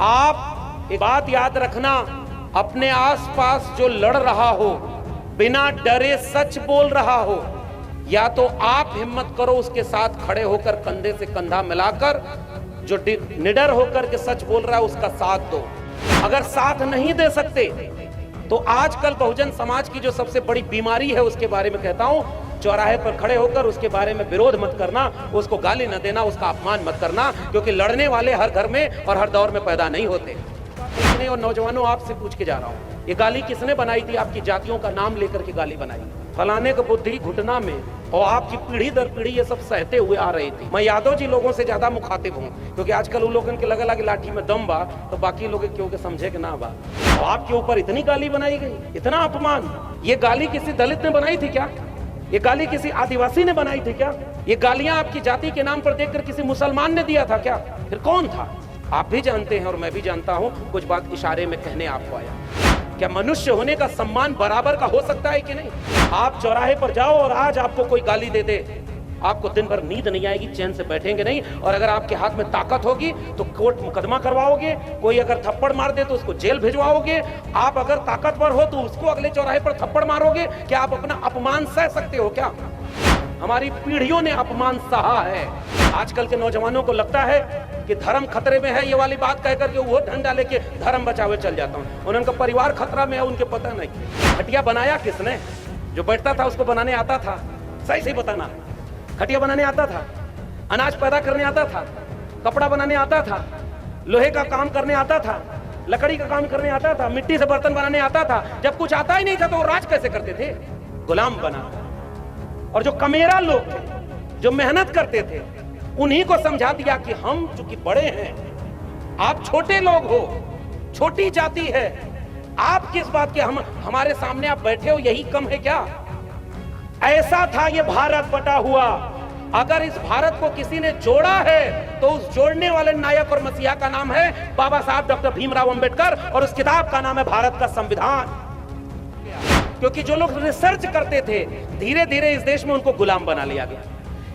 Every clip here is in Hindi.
आप एक बात याद रखना, अपने आसपास जो लड़ रहा हो, बिना डरे सच बोल रहा हो, या तो आप हिम्मत करो उसके साथ खड़े होकर कंधे से कंधा मिलाकर, जो निडर होकर के सच बोल रहा है उसका साथ दो। अगर साथ नहीं दे सकते तो आजकल बहुजन समाज की जो सबसे बड़ी बीमारी है उसके बारे में कहता हूं, चौराहे पर खड़े होकर उसके बारे में विरोध मत करना, उसको गाली न देना, उसका अपमान मत करना, क्योंकि लड़ने वाले हर घर में और हर दौर में पैदा नहीं होते। और नौजवानों, आपसे पूछ के जा रहा हूं, ये गाली किसने बनाई थी? आपकी जातियों का नाम लेकर के गाली बनाई, फलाने को बुद्धि घुटना में, और आपकी पीढ़ी दर पीढ़ी ये सब सहते हुए आ रही थी। मैं यादव जी लोगों से ज्यादा मुखातिब हूँ, क्योंकि आजकल उन लोगों के लगा लगे लाठी में दम बा, तो बाकी लोग क्यों के समझे कि ना बा। तो आपके ऊपर इतनी गाली बनाई गई, इतना अपमान। ये गाली किसी दलित ने बनाई थी क्या? ये गाली किसी आदिवासी ने बनाई थी क्या? ये गालियां आपकी जाति के नाम पर देखकर किसी मुसलमान ने दिया था क्या? फिर कौन था? आप भी जानते हैं और मैं भी जानता हूं, कुछ बात इशारे में कहने आपको आया। क्या मनुष्य होने का सम्मान बराबर का हो सकता है कि नहीं? आप चौराहे पर जाओ और आज आपको कोई गाली दे दे, आपको दिन भर नींद नहीं आएगी, चैन से बैठेंगे नहीं, और अगर आपके हाथ में ताकत होगी तो कोर्ट मुकदमा करवाओगे, कोई अगर थप्पड़ मार दे तो उसको जेल भिजवाओगे, आप अगर ताकतवर हो तो उसको अगले चौराहे पर थप्पड़ मारोगे। क्या आप अपना अपमान सह सकते हो क्या? हमारी पीढ़ियों ने अपमान सहा है। आजकल के नौजवानों को लगता है कि धर्म खतरे में है, ये वाली बात कहकर के वो डंडा लेके धर्म बचावे चल जाता हूँ, और उनका परिवार खतरा में है, उनके पता नहीं। खटिया बनाया किसने? जो बैठता था उसको बनाने आता था? सही सही बताना। खटिया बनाने आता था, अनाज पैदा करने आता था, कपड़ा बनाने आता था, लोहे का काम करने आता था, लकड़ी का काम करने आता था, मिट्टी से बर्तन बनाने आता था। जब कुछ आता ही नहीं था तो वो राज कैसे करते थे? गुलाम बना। और जो कमेरा लोग थे, जो मेहनत करते थे, उन्हीं को समझा दिया कि हम चूंकि बड़े हैं, आप छोटे लोग हो, छोटी जाति है, आप किस बात के हमारे सामने आप बैठे हो, यही कम है क्या? ऐसा था ये भारत बटा हुआ। अगर इस भारत को किसी ने जोड़ा है तो उस जोड़ने वाले नायक और मसीहा का नाम है बाबा साहब डॉक्टर भीमराव अंबेडकर, और उस किताब का नाम है भारत का संविधान। क्योंकि जो लोग रिसर्च करते थे, धीरे धीरे इस देश में उनको गुलाम बना लिया गया।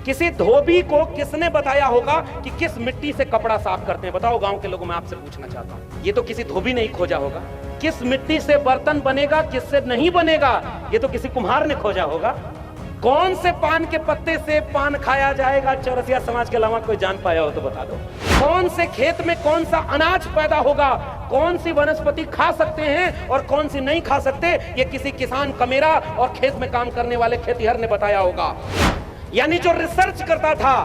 किसी धोबी को किसने बताया होगा कि किस मिट्टी से कपड़ा साफ करते हैं? बताओ गांव के लोगों, मैं आपसे पूछना चाहता हूं। ये तो किसी धोबी ने ही खोजा होगा। किस मिट्टी से बर्तन बनेगा, किससे नहीं बनेगा, ये तो किसी कुम्हार ने खोजा होगा। कौन से पान के पत्ते से पान खाया जाएगा, चौरसिया समाज के अलावा कोई जान पाया हो तो बता दो। कौन से खेत में कौन सा अनाज पैदा होगा, कौन सी वनस्पति खा सकते हैं और कौन सी नहीं खा सकते, ये किसी किसान कमेरा और खेत में काम करने वाले खेतीहर ने बताया होगा। यानी जो रिसर्च करता था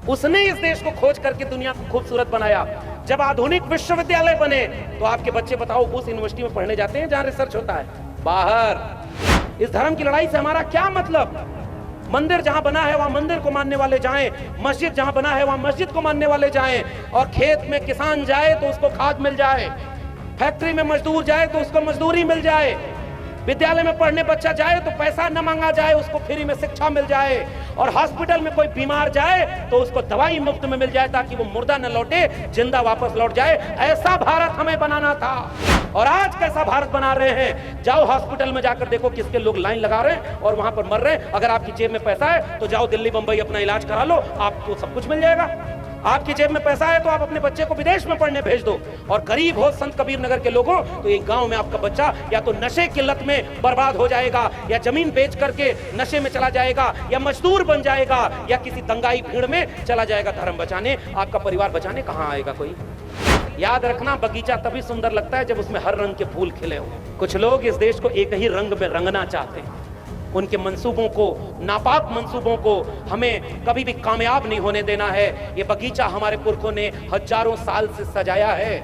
उसने इस देश को खोज करके दुनिया को खूबसूरत बनाया। जब आधुनिक विश्वविद्यालय बने तो आपके बच्चे बताओ उस यूनिवर्सिटी में पढ़ने जाते हैं जहां रिसर्च होता है? बाहर। इस धर्म की लड़ाई से हमारा क्या मतलब? मंदिर जहां बना है वहां मंदिर को मानने वाले जाएं, मस्जिद जहां बना है वहां मस्जिद को मानने वाले जाएं, और खेत में किसान जाए तो उसको खाद मिल जाए, फैक्ट्री में मजदूर जाए तो उसको मजदूरी मिल जाए, विद्यालय में पढ़ने बच्चा जाए तो पैसा न मांगा जाए, उसको फ्री में शिक्षा मिल जाए, और हॉस्पिटल में कोई बीमार जाए तो उसको दवाई मुफ्त में मिल जाए ताकि वो मुर्दा न लौटे, जिंदा वापस लौट जाए। ऐसा भारत हमें बनाना था। और आज कैसा भारत बना रहे हैं? जाओ हॉस्पिटल में जाकर देखो किसके लोग लाइन लगा रहे हैं और वहां पर मर रहे हैं। अगर आपकी जेब में पैसा है तो जाओ दिल्ली बंबई अपना इलाज करा लो, आपको सब कुछ मिल जाएगा। आपकी जेब में पैसा है तो आप अपने बच्चे को विदेश में पढ़ने भेज दो। और गरीब हो संत कबीर नगर के लोगों तो एक गांव में आपका बच्चा या तो नशे की लत में बर्बाद हो जाएगा, या जमीन बेच करके नशे में चला जाएगा, या मजदूर बन जाएगा, या किसी दंगाई भीड़ में चला जाएगा धर्म बचाने। आपका परिवार बचाने कहां आएगा कोई? याद रखना, बगीचा तभी सुंदर लगता है जब उसमें हर रंग के फूल खिले हो। कुछ लोग इस देश को एक ही रंग में रंगना चाहते हैं। उनके मंसूबों को, नापाक मंसूबों को हमें कभी भी कामयाब नहीं होने देना है। ये बगीचा हमारे पुरखों ने हजारों साल से सजाया है,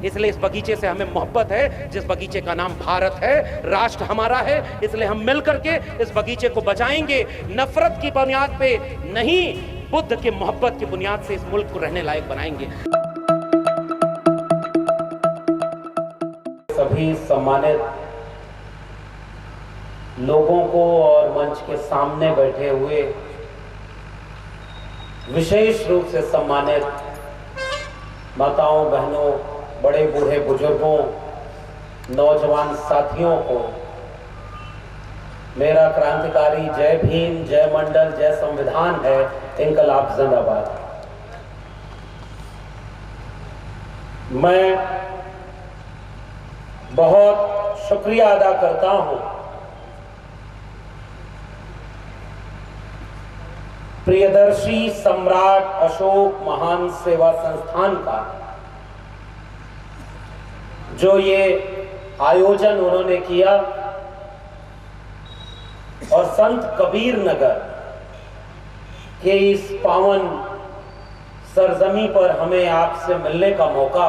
इसलिए इस बगीचे से हमें मोहब्बत है, जिस बगीचे का नाम भारत है, राष्ट्र हमारा है। इसलिए हम मिलकर के इस बगीचे को बचाएंगे, नफरत की बुनियाद पे नहीं, बुद्ध की मोहब्बत की बुनियाद से इस मुल्क को रहने लायक बनाएंगे। सभी सम्मानित लोगों को और मंच के सामने बैठे हुए विशेष रूप से सम्मानित माताओं, बहनों, बड़े बूढ़े बुजुर्गों, नौजवान साथियों को मेरा क्रांतिकारी जय भीम, जय मंडल, जय संविधान है। इनकलाब जिंदाबाद। मैं बहुत शुक्रिया अदा करता हूं प्रियदर्शी सम्राट अशोक महान सेवा संस्थान का, जो ये आयोजन उन्होंने किया और संत कबीर नगर के इस पावन सरजमी पर हमें आपसे मिलने का मौका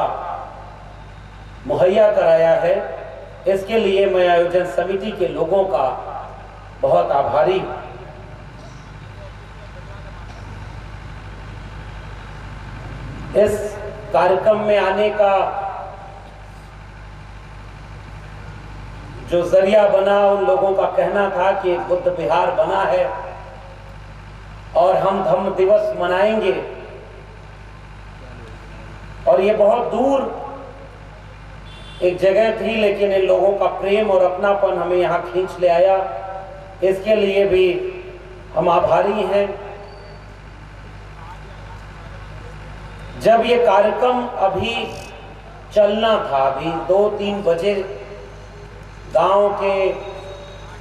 मुहैया कराया है। इसके लिए मैं आयोजन समिति के लोगों का बहुत आभारी हूं। इस कार्यक्रम में आने का जो जरिया बना, उन लोगों का कहना था कि एक बुद्ध विहार बना है और हम धम्म दिवस मनाएंगे, और ये बहुत दूर एक जगह थी, लेकिन इन लोगों का प्रेम और अपनापन हमें यहाँ खींच ले आया। इसके लिए भी हम आभारी हैं। जब ये कार्यक्रम अभी चलना था, अभी 2-3 बजे गांव के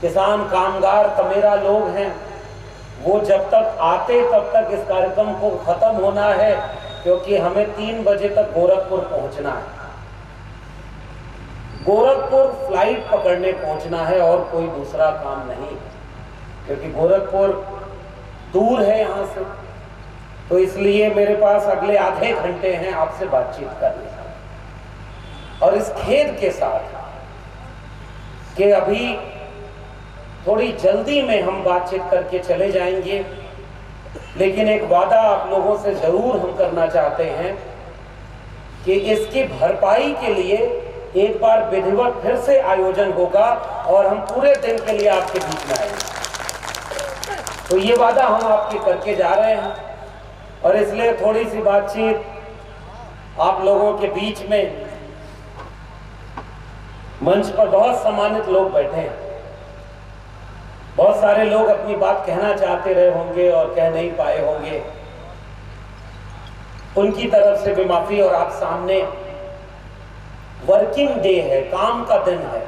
किसान कामगार कमेरा लोग हैं, वो जब तक आते तब तक इस कार्यक्रम को खत्म होना है, क्योंकि हमें 3 बजे तक गोरखपुर पहुंचना है। गोरखपुर फ्लाइट पकड़ने पहुंचना है और कोई दूसरा काम नहीं, क्योंकि गोरखपुर दूर है यहाँ से। तो इसलिए मेरे पास अगले आधे घंटे हैं आपसे बातचीत करने का। और इस खेद के साथ कि अभी थोड़ी जल्दी में हम बातचीत करके चले जाएंगे, लेकिन एक वादा आप लोगों से जरूर हम करना चाहते हैं कि इसकी भरपाई के लिए एक बार विधिवत फिर से आयोजन होगा और हम पूरे दिन के लिए आपके बीच में आएंगे। तो ये वादा हम आपके करके जा रहे हैं, और इसलिए थोड़ी सी बातचीत आप लोगों के बीच में। मंच पर बहुत सम्मानित लोग बैठे हैं, बहुत सारे लोग अपनी बात कहना चाहते रहे होंगे और कह नहीं पाए होंगे, उनकी तरफ से भी माफी। और आप सामने वर्किंग डे है, काम का दिन है,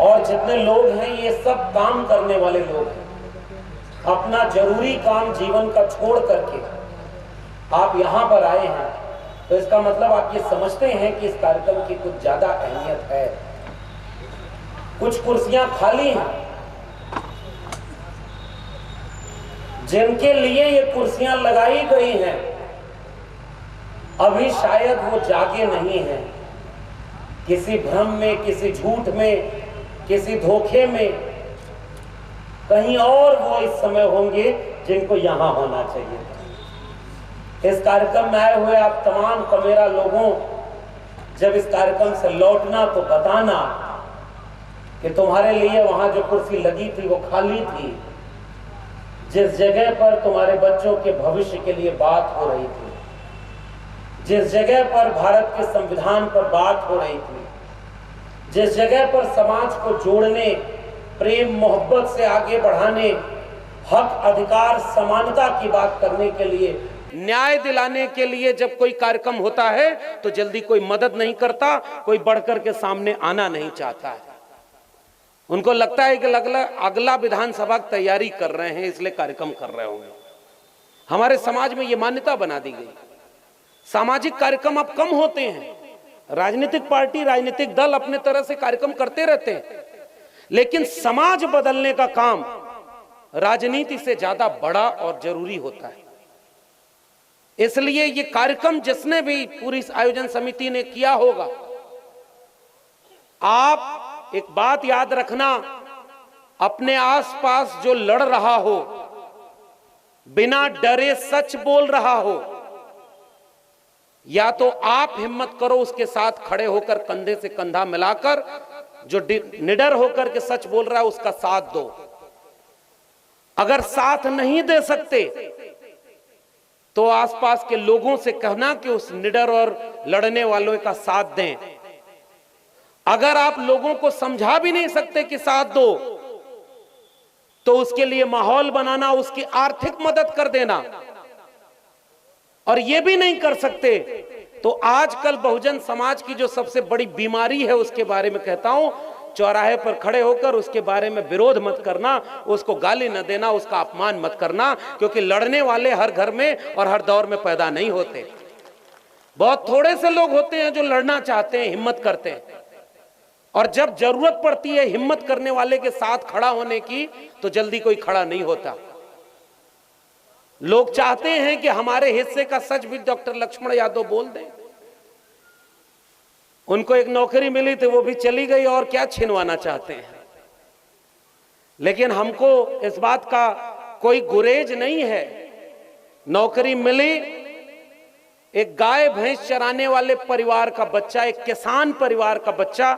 और जितने लोग हैं ये सब काम करने वाले लोग हैं। अपना जरूरी काम जीवन का छोड़ करके आप यहां पर आए हैं, तो इसका मतलब आप ये समझते हैं कि इस कार्यक्रम की कुछ ज्यादा अहमियत है। कुछ कुर्सियां खाली हैं, जिनके लिए ये कुर्सियां लगाई गई हैं अभी शायद वो जागे नहीं हैं, किसी भ्रम में, किसी झूठ में, किसी धोखे में, कहीं और वो इस समय होंगे जिनको यहां होना चाहिए। इस कार्यक्रम में आए हुए आप तमाम कमेरा लोगों, जब इस कार्यक्रम से लौटना तो बताना कि तुम्हारे लिए वहां जो कुर्सी लगी थी वो खाली थी, जिस जगह पर तुम्हारे बच्चों के भविष्य के लिए बात हो रही थी, जिस जगह पर भारत के संविधान पर बात हो रही थी, जिस जगह पर समाज को जोड़ने, प्रेम मोहब्बत से आगे बढ़ाने, हक अधिकार समानता की बात करने के लिए, न्याय दिलाने के लिए जब कोई कार्यक्रम होता है तो जल्दी कोई मदद नहीं करता, कोई बढ़कर के सामने आना नहीं चाहता है। उनको लगता है कि अगला विधानसभा की तैयारी कर रहे हैं इसलिए कार्यक्रम कर रहे होंगे। हमारे समाज में यह मान्यता बना दी गई। सामाजिक कार्यक्रम अब कम होते हैं, राजनीतिक पार्टी, राजनीतिक दल अपने तरह से कार्यक्रम करते रहते हैं, लेकिन समाज बदलने का काम राजनीति से ज्यादा बड़ा और जरूरी होता है। इसलिए ये कार्यक्रम जिसने भी पूरी आयोजन समिति ने किया होगा, आप एक बात याद रखना, अपने आसपास जो लड़ रहा हो, बिना डरे सच बोल रहा हो, या तो आप हिम्मत करो उसके साथ खड़े होकर कंधे से कंधा मिलाकर, जो निडर होकर के सच बोल रहा है उसका साथ दो। अगर साथ नहीं दे सकते तो आसपास के लोगों से कहना कि उस निडर और लड़ने वालों का साथ दें। अगर आप लोगों को समझा भी नहीं सकते कि साथ दो, तो उसके लिए माहौल बनाना, उसकी आर्थिक मदद कर देना, और यह भी नहीं कर सकते तो तो आजकल बहुजन समाज की जो सबसे बड़ी बीमारी है उसके बारे में कहता हूं, चौराहे पर खड़े होकर उसके बारे में विरोध मत करना, उसको गाली न देना, उसका अपमान मत करना, क्योंकि लड़ने वाले हर घर में और हर दौर में पैदा नहीं होते। बहुत थोड़े से लोग होते हैं जो लड़ना चाहते हैं, हिम्मत करते हैं, और जब जरूरत पड़ती है हिम्मत करने वाले के साथ खड़ा होने की तो जल्दी कोई खड़ा नहीं होता। लोग चाहते हैं कि हमारे हिस्से का सच भी डॉक्टर लक्ष्मण यादव बोल दें। उनको एक नौकरी मिली थी, वो भी चली गई, और क्या छिनवाना चाहते हैं। लेकिन हमको इस बात का कोई गुरेज नहीं है। नौकरी मिली, एक गाय भैंस चराने वाले परिवार का बच्चा, एक किसान परिवार का बच्चा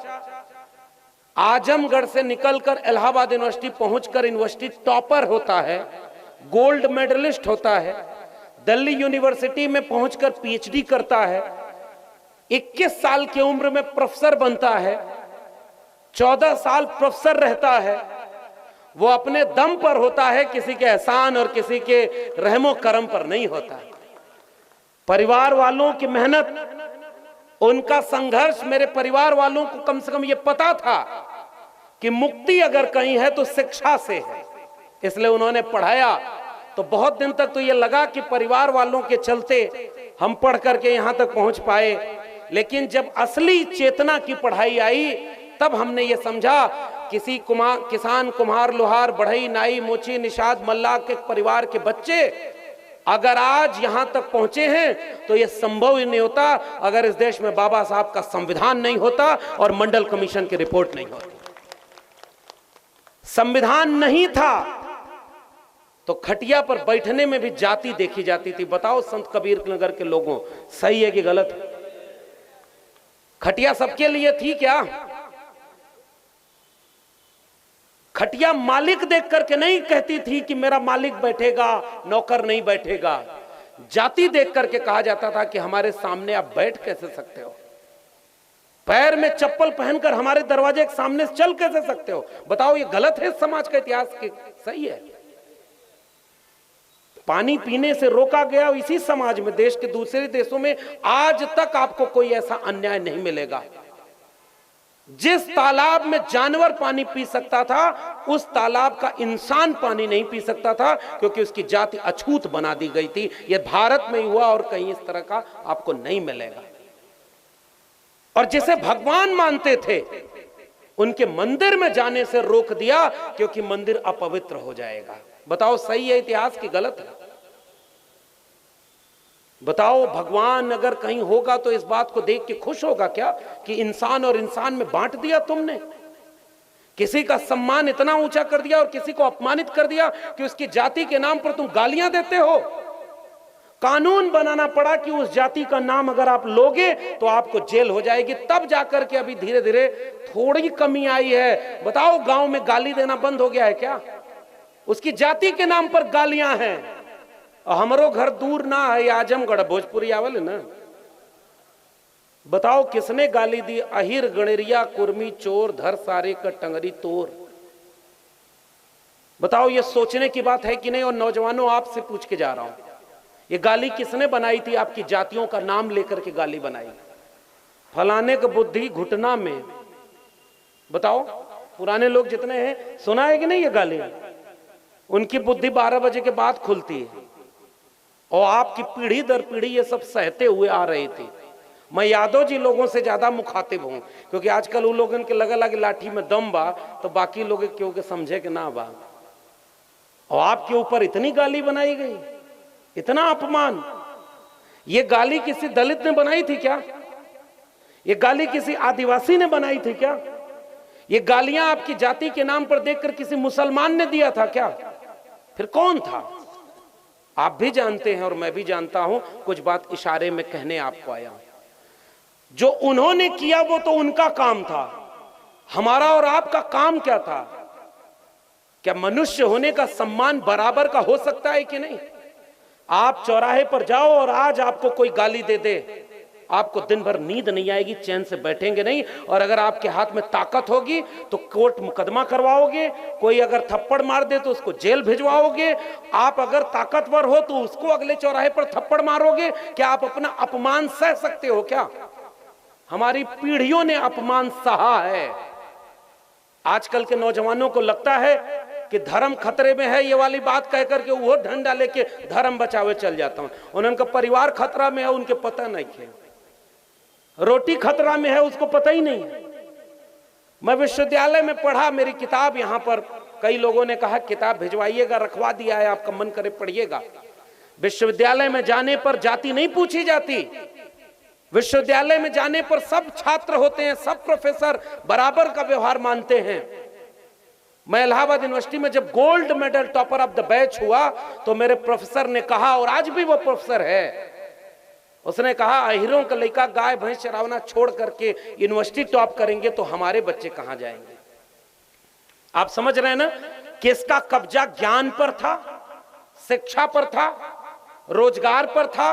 आजमगढ़ से निकलकर इलाहाबाद यूनिवर्सिटी पहुंचकर यूनिवर्सिटी टॉपर होता है, गोल्ड मेडलिस्ट होता है, दिल्ली यूनिवर्सिटी में पहुंचकर पीएचडी करता है, 21 साल की उम्र में प्रोफेसर बनता है, 14 साल प्रोफेसर रहता है। वो अपने दम पर होता है, किसी के एहसान और किसी के रहमो करम पर नहीं होता। परिवार वालों की मेहनत, उनका संघर्ष, मेरे परिवार वालों को कम से कम ये पता था कि मुक्ति अगर कहीं है तो शिक्षा से है, इसलिए उन्होंने पढ़ाया। तो बहुत दिन तक तो ये लगा कि परिवार वालों के चलते हम पढ़ करके यहां तक पहुंच पाए, लेकिन जब असली चेतना की पढ़ाई आई तब हमने ये समझा किसान, कुम्हार, लोहार, बढ़ई, नाई, मोची, निषाद, मल्लाह के परिवार के बच्चे अगर आज यहां तक पहुंचे हैं तो यह संभव ही नहीं होता अगर इस देश में बाबा साहब का संविधान नहीं होता और मंडल कमीशन की रिपोर्ट नहीं होती। संविधान नहीं था तो खटिया पर बैठने में भी जाति देखी जाती थी। बताओ संत कबीर नगर के लोगों, सही है कि गलत है? खटिया सबके लिए थी क्या? खटिया मालिक देख करके नहीं कहती थी कि मेरा मालिक बैठेगा, नौकर नहीं बैठेगा। जाति देख करके कहा जाता था कि हमारे सामने आप बैठ कैसे सकते हो, पैर में चप्पल पहनकर हमारे दरवाजे के सामने चल कैसे सकते हो? बताओ ये गलत है समाज का इतिहास के? सही है। पानी पीने से रोका गया इसी समाज में, देश के दूसरे देशों में आज तक आपको कोई ऐसा अन्याय नहीं मिलेगा। जिस तालाब में जानवर पानी पी सकता था उस तालाब का इंसान पानी नहीं पी सकता था, क्योंकि उसकी जाति अछूत बना दी गई थी। यह भारत में हुआ और कहीं इस तरह का आपको नहीं मिलेगा। और जिसे भगवान मानते थे उनके मंदिर में जाने से रोक दिया, क्योंकि मंदिर अपवित्र हो जाएगा। बताओ सही है इतिहास की गलत है? बताओ भगवान अगर कहीं होगा तो इस बात को देख के खुश होगा क्या कि इंसान और इंसान में बांट दिया तुमने? किसी का सम्मान इतना ऊंचा कर दिया और किसी को अपमानित कर दिया कि उसकी जाति के नाम पर तुम गालियां देते हो। कानून बनाना पड़ा कि उस जाति का नाम अगर आप लोगे तो आपको जेल हो जाएगी। तब जाकर के अभी धीरे धीरे थोड़ी कमी आई है। बताओ गांव में गाली देना बंद हो गया है क्या? उसकी जाति के नाम पर गालियां हैं। हमारो घर दूर ना है, आजमगढ़, भोजपुरी आवल है ना। बताओ किसने गाली दी? अहिर, गणेरिया, कुर्मी, चोर, धर सारे का टंगरी तोर। बताओ ये सोचने की बात है कि नहीं? और नौजवानों आपसे पूछ के जा रहा हूं, ये गाली किसने बनाई थी? आपकी जातियों का नाम लेकर के गाली बनाई। फलाने का बुद्धि घुटना में। बताओ पुराने लोग जितने हैं, सुना है कि नहीं ये गाली? उनकी बुद्धि 12 बजे के बाद खुलती है और आपकी पीढ़ी दर पीढ़ी ये सब सहते हुए आ रही थी। मैं यादव जी लोगों से ज्यादा मुखातिब हूं, क्योंकि आजकल उन लोगों के लगा लगे लाठी में दम बा तो बाकी लोग क्योंकि समझे कि ना बा। और आपके ऊपर इतनी गाली बनाई गई, इतना अपमान। ये गाली किसी दलित ने बनाई थी क्या? ये गाली किसी आदिवासी ने बनाई थी क्या? ये गालियां आपकी जाति के नाम पर देखकर किसी मुसलमान ने दिया था क्या? फिर कौन था? आप भी जानते हैं और मैं भी जानता हूं। कुछ बात इशारे में कहने आपको आया हूं। जो उन्होंने किया वो तो उनका काम था, हमारा और आपका काम क्या था? क्या मनुष्य होने का सम्मान बराबर का हो सकता है कि नहीं? आप चौराहे पर जाओ और आज आपको कोई गाली दे दे आपको दिन भर नींद नहीं आएगी, चैन से बैठेंगे नहीं। और अगर आपके हाथ में ताकत होगी तो कोर्ट मुकदमा करवाओगे, कोई अगर थप्पड़ मार दे तो उसको जेल भिजवाओगे। आप अगर ताकतवर हो तो उसको अगले चौराहे पर थप्पड़ मारोगे। क्या आप अपना अपमान सह सकते हो क्या? हमारी पीढ़ियों ने अपमान सहा है। आजकल के नौजवानों को लगता है कि धर्म खतरे में है, ये वाली बात कह करके वो डंडा लेके धर्म बचावे चल जाता हूं। उनका परिवार खतरा में है, उनके पता नहीं है। रोटी खतरा में है, उसको पता ही नहीं है। मैं विश्वविद्यालय में पढ़ा, मेरी किताब यहां पर कई लोगों ने कहा किताब भिजवाइएगा, रखवा दिया है, आपका मन करे पढ़िएगा। विश्वविद्यालय में जाने पर जाति नहीं पूछी जाती। विश्वविद्यालय में जाने पर सब छात्र होते हैं, सब प्रोफेसर बराबर का व्यवहार मानते हैं। मैं इलाहाबाद यूनिवर्सिटी में जब gold medal topper of the batch हुआ तो मेरे प्रोफेसर ने कहा, और आज भी वो प्रोफेसर है, उसने कहा अहिरों का लड़का गाय भैंस चरावना छोड़ करके यूनिवर्सिटी टॉप करेंगे तो हमारे बच्चे कहां जाएंगे। आप समझ रहे हैं ना, किसका कब्जा ज्ञान पर था, शिक्षा पर था, रोजगार पर था,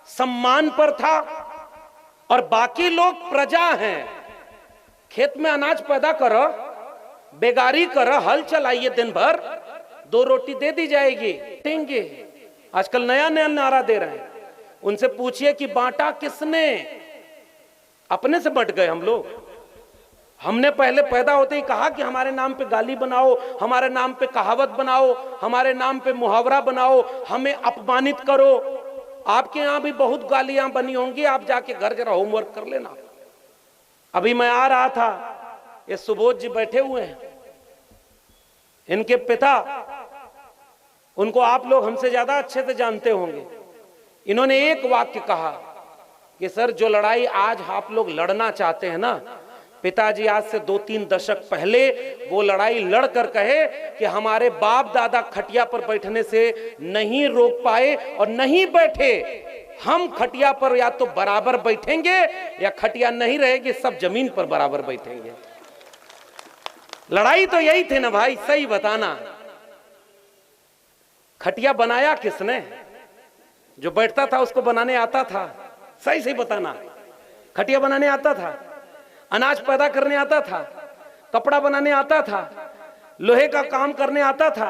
सम्मान पर था, और बाकी लोग प्रजा हैं। खेत में अनाज पैदा करो, बेगारी करो, हल चलाइए दिन भर, 2 रोटी दे दी जाएगी, देंगे। आजकल नया नया नारा दे रहे हैं। उनसे पूछिए कि बांटा किसने? अपने से बंट गए हम लोग। हमने पहले पैदा होते ही कहा कि हमारे नाम पे गाली बनाओ, हमारे नाम पे कहावत बनाओ, हमारे नाम पे मुहावरा बनाओ, हमें अपमानित करो। आपके यहां भी बहुत गालियां बनी होंगी, आप जाके घर जरा होमवर्क कर लेना। अभी मैं आ रहा था, ये सुबोध जी बैठे हुए हैं, इनके पिता, उनको आप लोग हमसे ज्यादा अच्छे से जानते होंगे। इन्होंने एक वाक्य कहा कि सर जो लड़ाई आज आप लोग लड़ना चाहते हैं ना, पिताजी आज से 2-3 दशक पहले वो लड़ाई लड़कर कहे कि हमारे बाप दादा खटिया पर बैठने से नहीं रोक पाए और नहीं बैठे, हम खटिया पर या तो बराबर बैठेंगे या खटिया नहीं रहेगी, सब जमीन पर बराबर बैठेंगे। लड़ाई तो यही थी ना भाई, सही बताना। खटिया बनाया किसने? जो बैठता था उसको बनाने आता था, सही सही बताना। खटिया बनाने आता था, अनाज पैदा करने आता था, कपड़ा बनाने आता था, लोहे का काम करने आता था,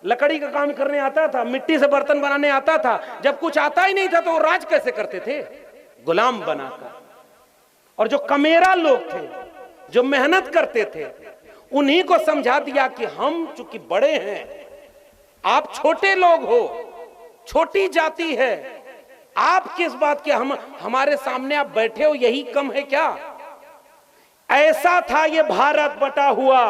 लकड़ी का काम करने आता था, मिट्टी से बर्तन बनाने आता था। जब कुछ आता ही नहीं था तो वो राज कैसे करते थे? गुलाम बनाकर। और जो कमेरा लोग थे, जो मेहनत करते थे, उन्हीं को समझा दिया कि हम चूंकि बड़े हैं, आप छोटे लोग हो, छोटी जाति है, आप किस बात के हमारे सामने आप बैठे हो, यही कम है क्या? ऐसा था ये भारत बटा हुआ।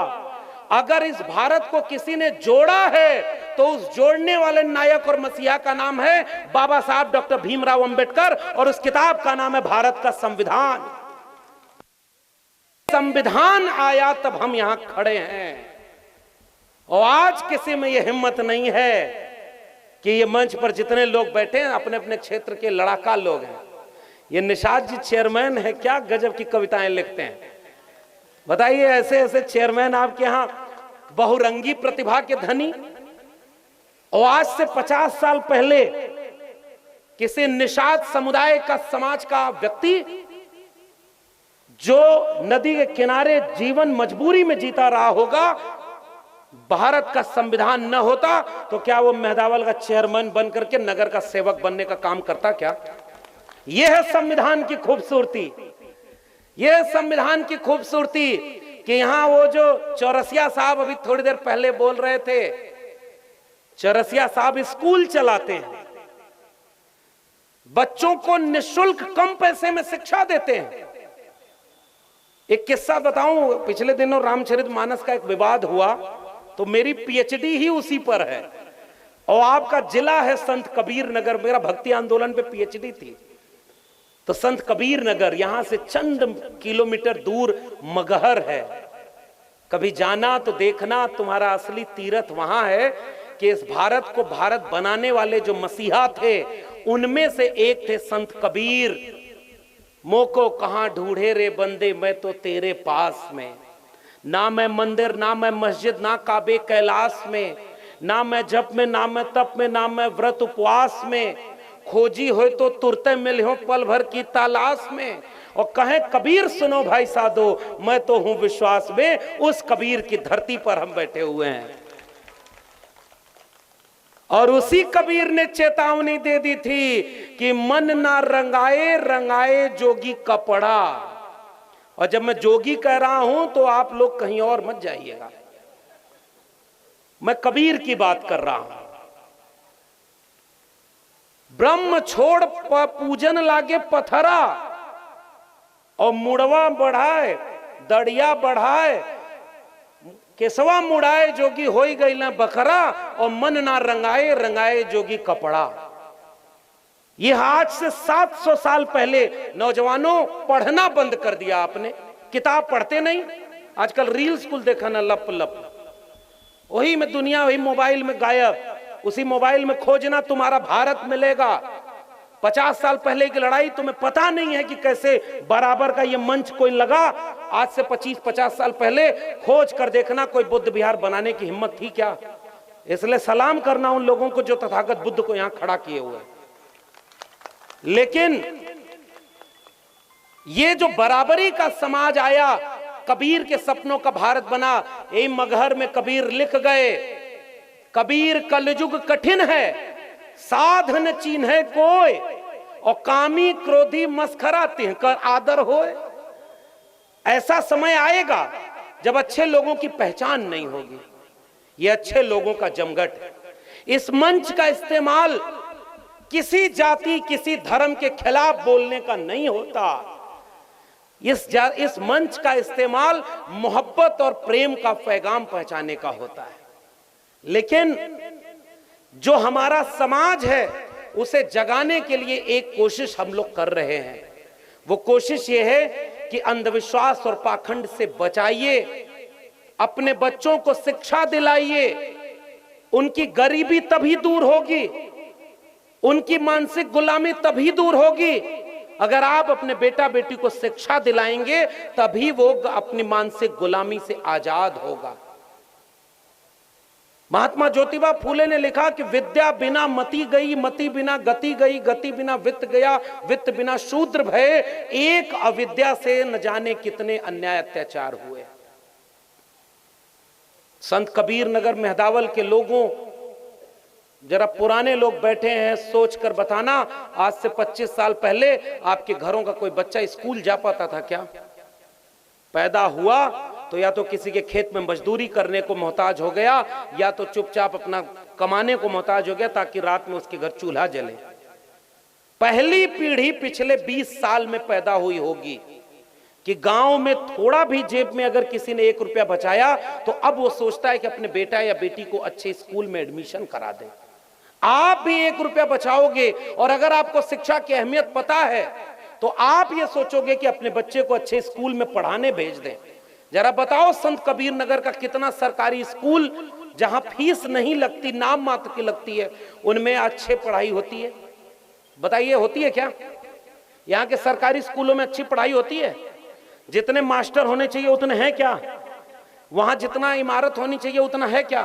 अगर इस भारत को किसी ने जोड़ा है तो उस जोड़ने वाले नायक और मसीहा का नाम है बाबा साहब डॉक्टर भीमराव अंबेडकर, और उस किताब का नाम है भारत का संविधान। संविधान आया तब हम यहां खड़े हैं। और आज किसी में यह हिम्मत नहीं है कि ये मंच पर जितने लोग बैठे हैं अपने अपने क्षेत्र के लड़ाका लोग हैं। ये निषाद जी चेयरमैन है, क्या गजब की कविताएं लिखते हैं। बताइए, ऐसे ऐसे चेयरमैन आपके यहां बहुरंगी प्रतिभा के धनी। और आज से 50 साल पहले किसी निषाद समुदाय का, समाज का व्यक्ति जो नदी के किनारे जीवन मजबूरी में जीता रहा होगा, भारत का संविधान न होता तो क्या वो मेहदावल का चेयरमैन बनकर के नगर का सेवक बनने का काम करता क्या? यह है संविधान की खूबसूरती। यह है संविधान की खूबसूरती कि यहां वो जो चौरसिया साहब अभी थोड़ी देर पहले बोल रहे थे, चौरसिया साहब स्कूल चलाते हैं, बच्चों को निःशुल्क कम पैसे में शिक्षा देते हैं। एक किस्सा बताऊं, पिछले दिनों रामचरितमानस का एक विवाद हुआ तो मेरी पीएचडी ही उसी पर है। और आपका जिला है संत कबीर नगर, मेरा भक्ति आंदोलन पे पीएचडी थी। तो संत कबीर नगर यहां से चंद किलोमीटर दूर मगहर है। कभी जाना तो देखना, तुम्हारा असली तीर्थ वहां है कि इस भारत को भारत बनाने वाले जो मसीहा थे उनमें से एक थे संत कबीर। मोको कहां ढूंढे रे बंदे, मैं तो तेरे पास में। ना मैं मंदिर, ना मैं मस्जिद, ना काबे कैलाश में, ना मैं जप में, ना मैं तप में, ना मैं व्रत उपवास में। खोजी हो तो तुरते मिल हो पल भर की तलाश में। और कहें कबीर सुनो भाई साधो, मैं तो हूं विश्वास में, उस कबीर की धरती पर हम बैठे हुए हैं। और उसी कबीर ने चेतावनी दे दी थी कि मन ना रंगाए रंगाए जोगी कपड़ा। और जब मैं जोगी कह रहा हूं तो आप लोग कहीं और मत जाइएगा, मैं कबीर की बात कर रहा हूं। ब्रह्म छोड़ पूजन लागे पथरा, और मुड़वा बढ़ाए दड़िया बढ़ाए, केसवा मुड़ाए जोगी होई गई ना बकरा, और मन ना रंगाए रंगाए जोगी कपड़ा। ये आज से 700 साल पहले नौजवानों पढ़ना बंद कर दिया आपने, किताब पढ़ते नहीं, आजकल रील्स कुल देखा ना लप लप, वही में दुनिया, वही मोबाइल में गायब, उसी मोबाइल में खोजना तुम्हारा भारत मिलेगा। 50 साल पहले की लड़ाई तुम्हें पता नहीं है कि कैसे बराबर का ये मंच कोई लगा। आज से 25-50 साल पहले खोज कर देखना कोई बुद्ध विहार बनाने की हिम्मत थी क्या? इसलिए सलाम करना उन लोगों को जो तथागत बुद्ध को यहां खड़ा किए हुए। लेकिन ये जो बराबरी का समाज आया, कबीर के सपनों का भारत बना। यही मगहर में कबीर लिख गए, कबीर कलयुग कठिन है, साधन चिन्ह कोय, और कामी क्रोधी मस्खरा तिहकर आदर होए। ऐसा समय आएगा जब अच्छे लोगों की पहचान नहीं होगी। ये अच्छे लोगों का जमघट। इस मंच का इस्तेमाल किसी जाति किसी धर्म के खिलाफ बोलने का नहीं होता। इस मंच का इस्तेमाल मोहब्बत और प्रेम का पैगाम पहुंचाने का होता है। लेकिन जो हमारा समाज है उसे जगाने के लिए एक कोशिश हम लोग कर रहे हैं। वो कोशिश ये है कि अंधविश्वास और पाखंड से बचाइए, अपने बच्चों को शिक्षा दिलाइए। उनकी गरीबी तभी दूर होगी, उनकी मानसिक गुलामी तभी दूर होगी अगर आप अपने बेटा बेटी को शिक्षा दिलाएंगे, तभी वो अपनी मानसिक गुलामी से आजाद होगा। महात्मा ज्योतिबा फूले ने लिखा कि विद्या बिना मति गई, मति बिना गति गई, गति बिना वित्त गया, वित्त बिना शूद्र भये, एक अविद्या से न जाने कितने अन्याय अत्याचार हुए। संत कबीर नगर मेहदावल के लोगों, जरा पुराने लोग बैठे हैं, सोचकर बताना, आज से 25 साल पहले आपके घरों का कोई बच्चा स्कूल जा पाता था क्या? पैदा हुआ तो या तो किसी के खेत में मजदूरी करने को मोहताज हो गया, या तो चुपचाप अपना कमाने को मोहताज हो गया ताकि रात में उसके घर चूल्हा जले। पहली पीढ़ी पिछले 20 साल में पैदा हुई होगी कि गांव में थोड़ा भी जेब में अगर किसी ने 1 रुपया बचाया तो अब वो सोचता है कि अपने बेटा या बेटी को अच्छे स्कूल में एडमिशन करा दे। आप भी 1 रुपया बचाओगे, और अगर आपको शिक्षा की अहमियत पता है तो आप ये सोचोगे कि अपने बच्चे को अच्छे स्कूल में पढ़ाने भेज दें। जरा बताओ, संत कबीर नगर का कितना सरकारी स्कूल जहां फीस नहीं लगती, नाम मात्र की लगती है, उनमें अच्छी पढ़ाई होती है? बताइए, होती है क्या? यहाँ के सरकारी स्कूलों में अच्छी पढ़ाई होती है? जितने मास्टर होने चाहिए उतने हैं क्या? वहां जितना इमारत होनी चाहिए उतना है क्या?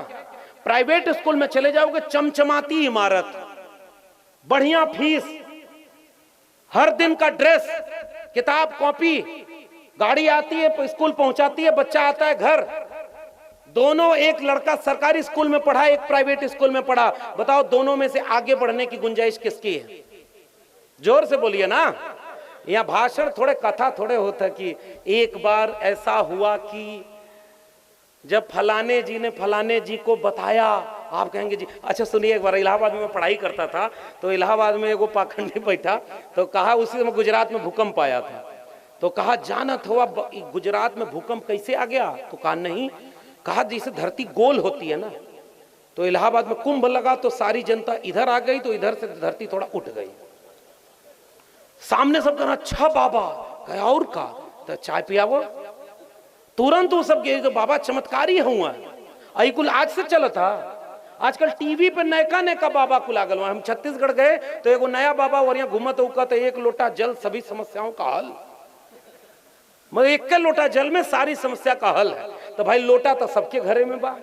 प्राइवेट स्कूल में चले जाओगे, चमचमाती इमारत, बढ़िया फीस, हर दिन का ड्रेस, किताब कॉपी, गाड़ी आती है स्कूल पहुंचाती है, बच्चा आता है घर। दोनों, एक लड़का सरकारी स्कूल में पढ़ा, एक प्राइवेट स्कूल में पढ़ा, बताओ दोनों में से आगे बढ़ने की गुंजाइश किसकी है? जोर से बोलिए ना। यहाँ भाषण थोड़े, कथा थोड़े होता कि एक बार ऐसा हुआ कि जब फलाने जी ने फलाने जी को बताया। आप कहेंगे जी अच्छा सुनिए, एक बार इलाहाबाद में पढ़ाई करता था तो इलाहाबाद में एगो पाखंडी बैठा तो कहा, उसी समय गुजरात में भूकंप आया था, तो कहा जानत हुआ गुजरात में भूकंप कैसे आ गया? तो कहा नहीं, कहा जैसे धरती गोल होती है ना, तो इलाहाबाद में कुंभ लगा तो सारी जनता इधर आ गई, तो इधर से धरती थोड़ा उठ गई। सामने सब कहना अच्छा बाबा, कहा और का? तो चाय पियावो। तुरंत वो सब गए तो बाबा चमत्कारी हुआ। कुल आज से चला था, आजकल टीवी पे नयका नयका बाबा को लागल हुआ। हम छत्तीसगढ़ गए तो एगो नया बाबा और यहाँ घूमत उका, तो 1 लोटा जल सभी समस्याओं का हल। मगर 1 लोटा जल में सारी समस्या का हल है। तो भाई लोटा तो सबके घरे में बा,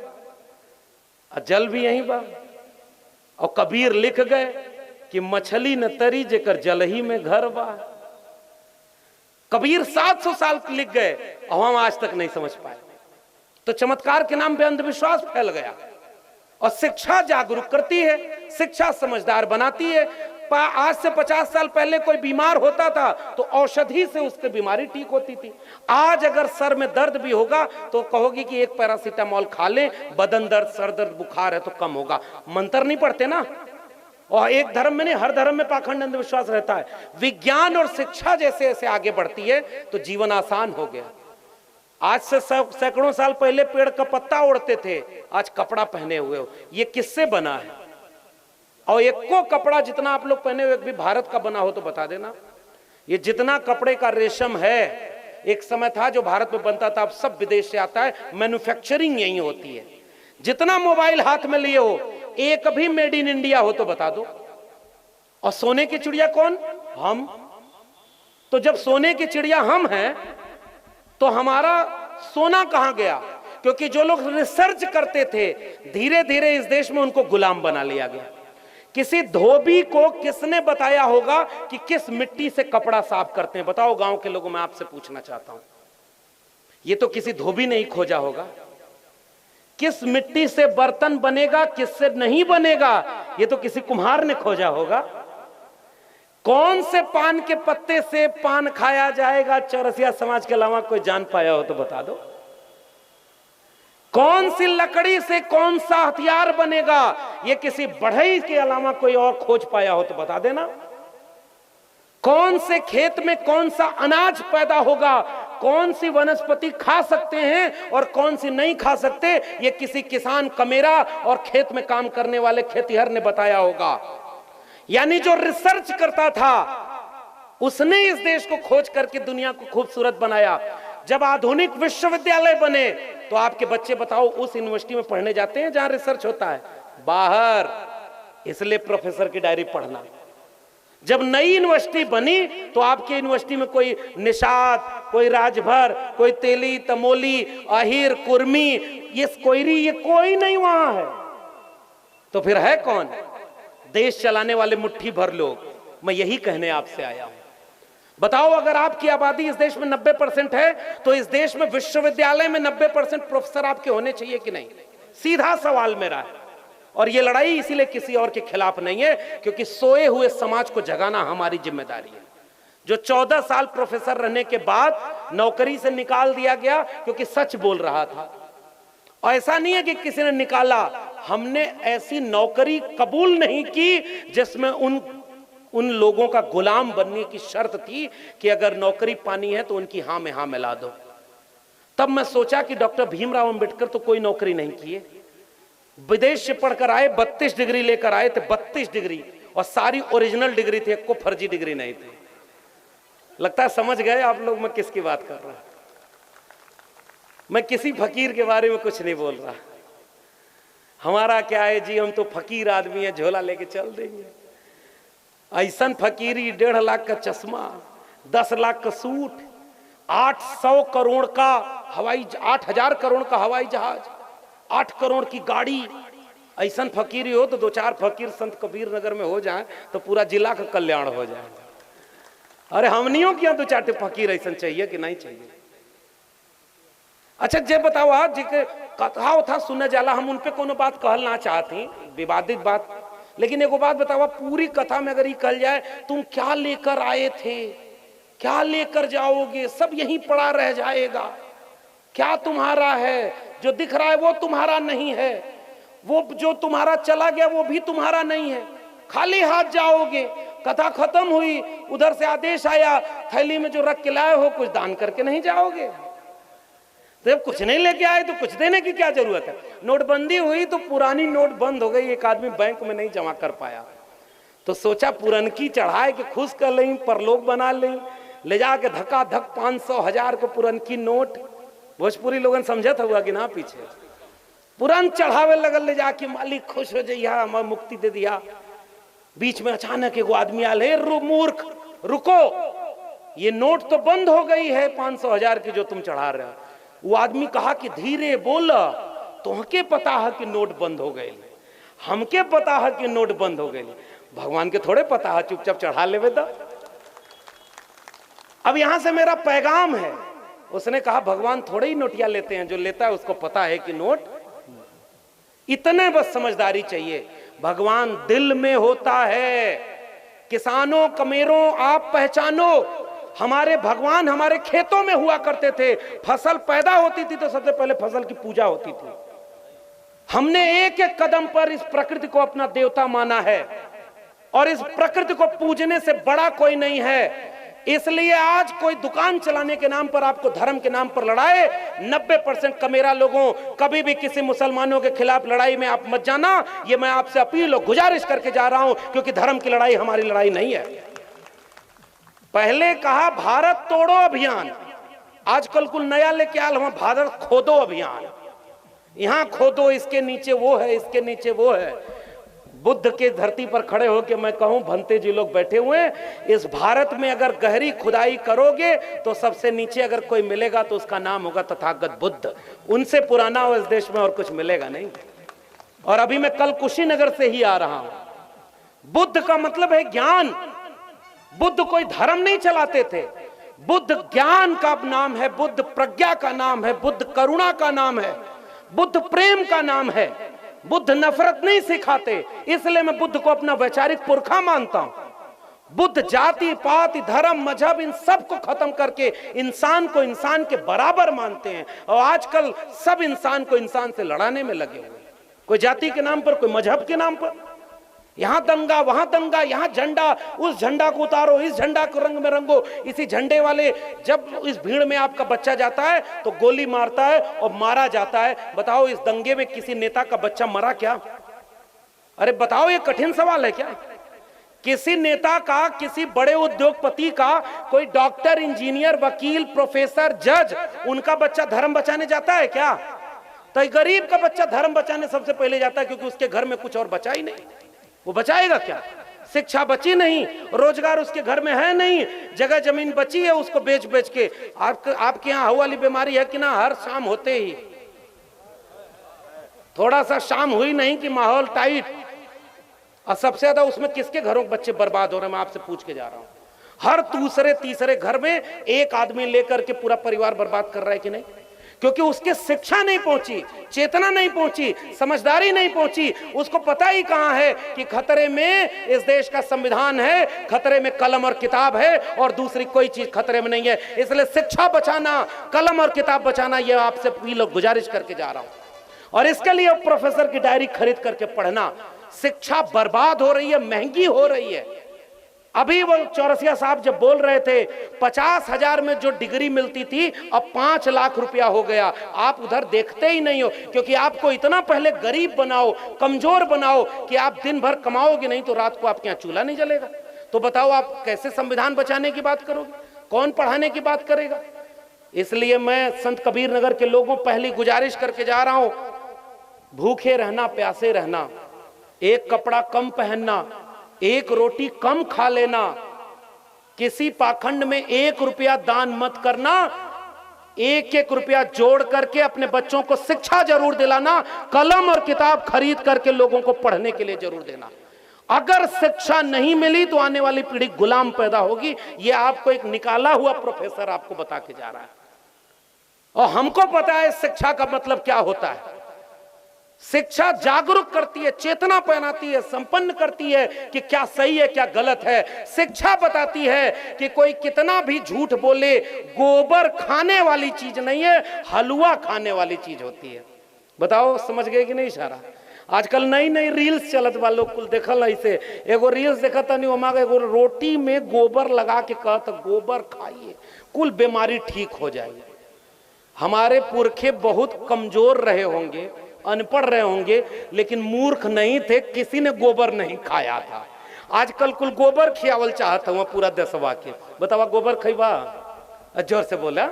जल भी यहीं बा। और कबीर लिख गए कि मछली न तरी जेकर जलही में घर बा। कबीर 700 साल लिख गए और हम आज तक नहीं समझ पाए। तो चमत्कार के नाम पे अंधविश्वास फैल गया। और शिक्षा जागरूक करती है, शिक्षा समझदार बनाती है। आज से 50 साल पहले कोई बीमार होता था तो औषधि से उसकी बीमारी ठीक होती थी। आज अगर सर में दर्द भी होगा तो कहोगी कि एक पैरासीटामोल खा लें, बदन दर्द, सर दर्द, बुखार है तो कम होगा। मंत्र नहीं पढ़ते ना। और एक धर्म में नहीं, हर धर्म में पाखंड अंधविश्वास रहता है। विज्ञान और शिक्षा जैसे जैसे आगे बढ़ती है तो जीवन आसान हो गया। आज से सैकड़ों साल पहले पेड़ का पत्ता ओढ़ते थे, आज कपड़ा पहने हुए हो। ये किससे बना है? और एक को कपड़ा जितना आप लोग पहने हुए भी भारत का बना हो तो बता देना। ये जितना कपड़े का रेशम है, एक समय था जो भारत में बनता था, अब सब विदेश से आता है। मैन्युफैक्चरिंग यही होती है। जितना मोबाइल हाथ में लिए हो, एक भी मेड इन इंडिया हो तो बता दो। और सोने की चिड़िया कौन? हम। तो जब सोने की चिड़िया हम हैं तो हमारा सोना कहां गया? क्योंकि जो लोग रिसर्च करते थे, धीरे धीरे इस देश में उनको गुलाम बना लिया गया। किसी धोबी को किसने बताया होगा कि किस मिट्टी से कपड़ा साफ करते हैं? बताओ गांव के लोगों, मैं आपसे पूछना चाहता हूं। ये तो किसी धोबी ने ही खोजा होगा। किस मिट्टी से बर्तन बनेगा, किससे नहीं बनेगा, ये तो किसी कुम्हार ने खोजा होगा। कौन से पान के पत्ते से पान खाया जाएगा, चौरसिया समाज के अलावा कोई जान पाया हो तो बता दो। कौन सी लकड़ी से कौन सा हथियार बनेगा, ये किसी बढ़ई के अलावा कोई और खोज पाया हो तो बता देना। कौन से खेत में कौन सा अनाज पैदा होगा, कौन सी वनस्पति खा सकते हैं और कौन सी नहीं खा सकते, ये किसी किसान कमेरा और खेत में काम करने वाले खेतिहर ने बताया होगा। यानी जो रिसर्च करता था उसने इस देश को खोज करके दुनिया को खूबसूरत बनाया। जब आधुनिक विश्वविद्यालय बने तो आपके बच्चे बताओ उस यूनिवर्सिटी में पढ़ने जाते हैं जहां रिसर्च होता है? बाहर। इसलिए प्रोफेसर की डायरी पढ़ना। जब नई यूनिवर्सिटी बनी तो आपकी यूनिवर्सिटी में कोई निषाद, कोई राजभर, कोई तेली, तमोली, अहिर, कुर्मी, ये कोयरी, ये कोई नहीं वहां है। तो फिर है कौन? देश चलाने वाले मुट्ठी भर लोग। मैं यही कहने आपसे आया हूं। बताओ, अगर आपकी आबादी इस देश में 90% है तो इस देश में विश्वविद्यालय में 90% प्रोफेसर आपके होने चाहिए कि नहीं? सीधा सवाल मेरा है। और ये लड़ाई इसीलिए किसी और के खिलाफ नहीं है, क्योंकि सोए हुए समाज को जगाना हमारी जिम्मेदारी है। जो 14 साल प्रोफेसर रहने के बाद नौकरी से निकाल दिया गया क्योंकि सच बोल रहा था। और ऐसा नहीं है कि किसी ने निकाला, हमने ऐसी नौकरी कबूल नहीं की जिसमें उन लोगों का गुलाम बनने की शर्त थी कि अगर नौकरी पानी है तो उनकी हां में हां मिला दो। तब मैं सोचा कि डॉक्टर भीमराव अंबेडकर तो कोई नौकरी नहीं किए, विदेश से पढ़कर आए, 32 डिग्री लेकर आए थे, 32 डिग्री, और सारी ओरिजिनल डिग्री थी, कोई फर्जी डिग्री नहीं थी। लगता है समझ गए आप लोग मैं किसकी बात कर रहा हूं। मैं किसी फकीर के बारे में कुछ नहीं बोल रहा। हमारा क्या है जी, हम तो फकीर आदमी है, झोला लेके चल देंगे। ऐसन फकीरी, 1.5 लाख का चश्मा, 10 लाख का सूट, 800 करोड़ का हवाई, 8,000 करोड़ का हवाई जहाज, 8 करोड़ की गाड़ी। ऐसन फकीरी हो तो 2-4 फकीर संत कबीर नगर में हो जाए तो पूरा जिला का कल्याण हो जाए। अरे हमनियों की 2-4 फकीर ऐसा चाहिए कि नहीं चाहिए? अच्छा जे बताओ, आज जी के कथा उथा सुनने जाला, हम उनपे कोनो बात कहना चाहती, विवादित बात, लेकिन एगो बात बताओ, पूरी कथा में अगर ये कल जाए तुम क्या लेकर आए थे, क्या लेकर जाओगे, सब यहीं पड़ा रह जाएगा। क्या तुम्हारा है? जो दिख रहा है वो तुम्हारा नहीं है, वो जो तुम्हारा चला गया वो भी तुम्हारा नहीं है, खाली हाथ जाओगे। कथा खत्म हुई, उधर से आदेश आया, थैली में जो रख के लाए हो कुछ दान करके नहीं जाओगे। तो जब कुछ नहीं लेके आए तो कुछ देने की क्या जरूरत है? नोटबंदी हुई तो पुरानी नोट बंद हो गई, एक आदमी बैंक में नहीं जमा कर पाया, तो सोचा पुरनकी चढ़ाए के खुश कर लें, परलोक बना लें, ले जाके धक्का धक 500 1000 को पुरनकी नोट। भोजपुरी लोगन समझत हुआ कि ना, पीछे पुरान चढ़ावे लगल, ले जाके मालिक खुश हो जाइया, हमें मुक्ति दे दिया। बीच में अचानक एक आदमी आल, हे मूर्ख रुको, ये नोट तो बंद हो गई है 500 1000 की जो तुम चढ़ा रहे हो। वो आदमी कहा कि धीरे बोल, तुमके पता है कि नोट बंद हो गए, हमके पता है कि नोट बंद हो गए, भगवान के थोड़े पता है, चुपचाप चढ़ा ले बेटा। अब यहां से मेरा पैगाम है, उसने कहा भगवान थोड़े ही नोटियां लेते हैं, जो लेता है उसको पता है कि नोट, इतने बस समझदारी चाहिए। भगवान दिल में होता है। किसानों कमेरों आप पहचानो, हमारे भगवान हमारे खेतों में हुआ करते थे। फसल पैदा होती थी तो सबसे पहले फसल की पूजा होती थी। हमने एक एक कदम पर इस प्रकृति को अपना देवता माना है, और इस प्रकृति को पूजने से बड़ा कोई नहीं है। इसलिए आज कोई दुकान चलाने के नाम पर आपको धर्म के नाम पर लड़ाए, 90% कमेरा लोगों, कभी भी किसी मुसलमानों के खिलाफ लड़ाई में आप मत जाना। ये मैं आपसे अपील और गुजारिश करके जा रहा हूं, क्योंकि धर्म की लड़ाई हमारी लड़ाई नहीं है। पहले कहा भारत तोड़ो अभियान, आजकल कुल नया लेके आल हम भारत खोदो अभियान। यहां खोदो, इसके नीचे वो है, इसके नीचे वो है। बुद्ध के धरती पर खड़े होकर मैं कहूं, भंते जी लोग बैठे हुए हैं, इस भारत में अगर गहरी खुदाई करोगे तो सबसे नीचे अगर कोई मिलेगा तो उसका नाम होगा तथागत बुद्ध। उनसे पुराना इस देश में और कुछ मिलेगा नहीं। और अभी मैं कल कुशीनगर से ही आ रहा हूं। बुद्ध का मतलब है ज्ञान। बुद्ध कोई धर्म नहीं चलाते थे, बुद्ध ज्ञान का नाम है, बुद्ध प्रज्ञा का नाम है, बुद्ध करुणा का नाम है, बुद्ध प्रेम का नाम है। बुद्ध नफरत नहीं सिखाते, इसलिए मैं बुद्ध को अपना वैचारिक पुरखा मानता हूं। बुद्ध जाति पाति धर्म मजहब इन सब को खत्म करके इंसान को इंसान के बराबर मानते हैं। और आजकल सब इंसान को इंसान से लड़ाने में लगे हुए, कोई जाति के नाम पर, कोई मजहब के नाम पर, यहां दंगा वहां दंगा, यहां झंडा, उस झंडा को उतारो, इस झंडा को रंग में रंगो। इसी झंडे वाले जब इस भीड़ में आपका बच्चा जाता है तो गोली मारता है और मारा जाता है। बताओ इस दंगे में किसी नेता का बच्चा मरा क्या? अरे बताओ, ये कठिन सवाल है क्या? किसी नेता का, किसी बड़े उद्योगपति का, कोई डॉक्टर इंजीनियर वकील प्रोफेसर जज, उनका बच्चा धर्म बचाने जाता है क्या? तो गरीब का बच्चा धर्म बचाने सबसे पहले जाता है, क्योंकि उसके घर में कुछ और बचा ही नहीं। वो बचाएगा क्या? शिक्षा बची नहीं, रोजगार उसके घर में है नहीं, जगह जमीन बची है उसको बेच बेच के। आपके यहाँ हवा वाली बीमारी है कि ना? हर शाम होते ही थोड़ा सा शाम हुई नहीं कि माहौल टाइट। और सबसे ज्यादा उसमें किसके घरों के बच्चे बर्बाद हो रहे हैं, मैं आपसे पूछ के जा रहा हूं। हर दूसरे तीसरे घर में एक आदमी लेकर के पूरा परिवार बर्बाद कर रहा है कि नहीं? क्योंकि उसके शिक्षा नहीं पहुंची, चेतना नहीं पहुंची, समझदारी नहीं पहुंची। उसको पता ही कहां है कि खतरे में इस देश का संविधान है, खतरे में कलम और किताब है, और दूसरी कोई चीज खतरे में नहीं है। इसलिए शिक्षा बचाना, कलम और किताब बचाना, यह आपसे गुजारिश करके जा रहा हूं। और इसके लिए प्रोफेसर की डायरी खरीद करके पढ़ना। शिक्षा बर्बाद हो रही है, महंगी हो रही है। अभी वो चौरसिया साहब जब बोल रहे थे 50,000 में जो डिग्री मिलती थी अब 5 लाख रुपया हो गया। आप उधर देखते ही नहीं हो, क्योंकि आपको इतना पहले गरीब बनाओ, कमजोर बनाओ कि आप दिन भर कमाओगे नहीं तो रात को आपके यहाँ चूल्हा नहीं जलेगा। तो बताओ आप कैसे संविधान बचाने की बात करोगे? कौन पढ़ाने की बात करेगा? इसलिए मैं संत कबीर नगर के लोगों पहली गुजारिश करके जा रहा हूं, भूखे रहना, प्यासे रहना, एक कपड़ा कम पहनना, एक रोटी कम खा लेना, किसी पाखंड में 1 रुपया दान मत करना, 1-1 रुपया जोड़ करके अपने बच्चों को शिक्षा जरूर दिलाना, कलम और किताब खरीद करके लोगों को पढ़ने के लिए जरूर देना। अगर शिक्षा नहीं मिली तो आने वाली पीढ़ी गुलाम पैदा होगी। यह आपको एक निकाला हुआ प्रोफेसर आपको बता के जा रहा है, और हमको पता है शिक्षा का मतलब क्या होता है। शिक्षा जागरूक करती है, चेतना पहनाती है, संपन्न करती है कि क्या सही है क्या गलत है। शिक्षा बताती है कि कोई कितना भी झूठ बोले, गोबर खाने वाली चीज नहीं है, हलवा खाने वाली चीज होती है। बताओ समझ गए कि नहीं इशारा? आजकल नई नई रील्स चलत बा, लोग कुल देखल ऐसे। एगो रील्स देखा था नहीं, वहां एगो रोटी में गोबर लगा के कहता गोबर खाइए कुल बीमारी ठीक हो जाएगी। हमारे पुरखे बहुत कमजोर रहे होंगे, अनपढ़ रहे होंगे, लेकिन मूर्ख नहीं थे, किसी ने गोबर नहीं खाया था। आजकल कुल गोबर खियावल चाहता हूं पूरा देशवा के। बतावा गोबर खइबा? जोर से बोला।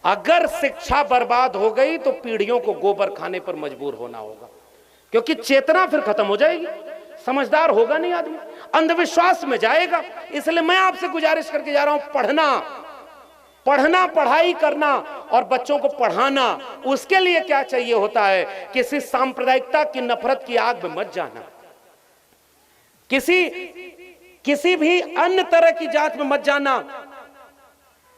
अगर शिक्षा बर्बाद हो गई तो पीढ़ियों को गोबर खाने पर मजबूर होना होगा, क्योंकि चेतना फिर खत्म हो जाएगी, समझदार होगा नहीं आदमी, अंधविश्वास में जाएगा। इसलिए मैं आपसे गुजारिश करके जा रहा हूं, पढ़ना, पढ़ाई करना और बच्चों को पढ़ाना। उसके लिए क्या चाहिए होता है? किसी सांप्रदायिकता की नफरत की आग में मत जाना। किसी भी अन्य तरह की जांच में मत जाना।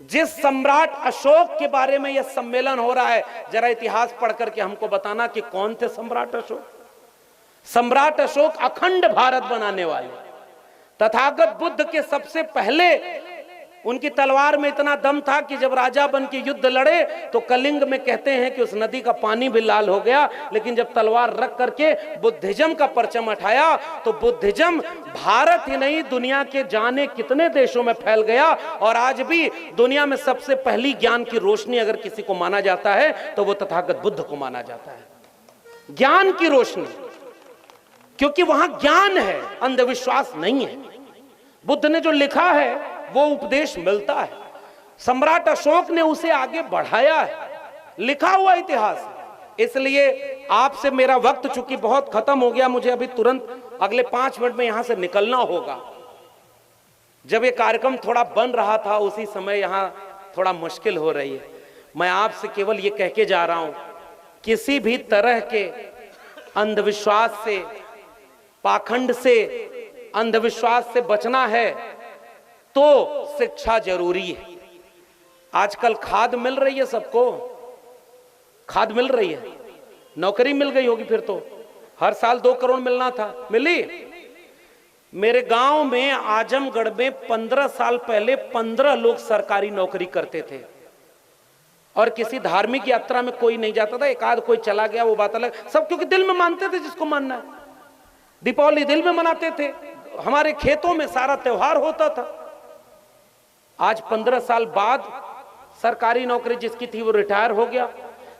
जिस सम्राट अशोक के बारे में यह सम्मेलन हो रहा है, जरा इतिहास पढ़ करके हमको बताना कि कौन थे सम्राट अशोक। सम्राट अशोक अखंड भारत बनाने वाले, तथागत बुद्ध के सबसे पहले उनकी तलवार में इतना दम था कि जब राजा बन के युद्ध लड़े तो कलिंग में कहते हैं कि उस नदी का पानी भी लाल हो गया, लेकिन जब तलवार रख करके बुद्धिज्म का परचम उठाया तो बुद्धिज्म भारत ही नहीं दुनिया के जाने कितने देशों में फैल गया। और आज भी दुनिया में सबसे पहली ज्ञान की रोशनी अगर किसी को माना जाता है तो वो तथागत बुद्ध को माना जाता है। ज्ञान की रोशनी, क्योंकि वहां ज्ञान है, अंधविश्वास नहीं है। बुद्ध ने जो लिखा है वो उपदेश मिलता है। सम्राट अशोक ने उसे आगे बढ़ाया है, लिखा हुआ इतिहास। इसलिए आपसे मेरा वक्त चूंकि बहुत खत्म हो गया, मुझे अभी तुरंत अगले 5 मिनट में यहां से निकलना होगा। जब ये कार्यक्रम थोड़ा बन रहा था उसी समय यहां थोड़ा मुश्किल हो रही है। मैं आपसे केवल ये कह के जा रहा हूं, किसी भी तरह के अंधविश्वास से, पाखंड से, अंधविश्वास से बचना है तो शिक्षा जरूरी है। आजकल खाद मिल रही है सबको, खाद मिल रही है, नौकरी मिल गई होगी, फिर तो हर साल 2 करोड़ मिलना था, मिली। मेरे गांव में आजमगढ़ में 15 साल पहले 15 लोग सरकारी नौकरी करते थे और किसी धार्मिक यात्रा में कोई नहीं जाता था। एक आध कोई चला गया वो बात अलग, सब क्योंकि दिल में मानते थे जिसको मानना है। दीपावली दिल में मनाते थे, हमारे खेतों में सारा त्योहार होता था। आज 15 साल बाद सरकारी नौकरी जिसकी थी वो रिटायर हो गया।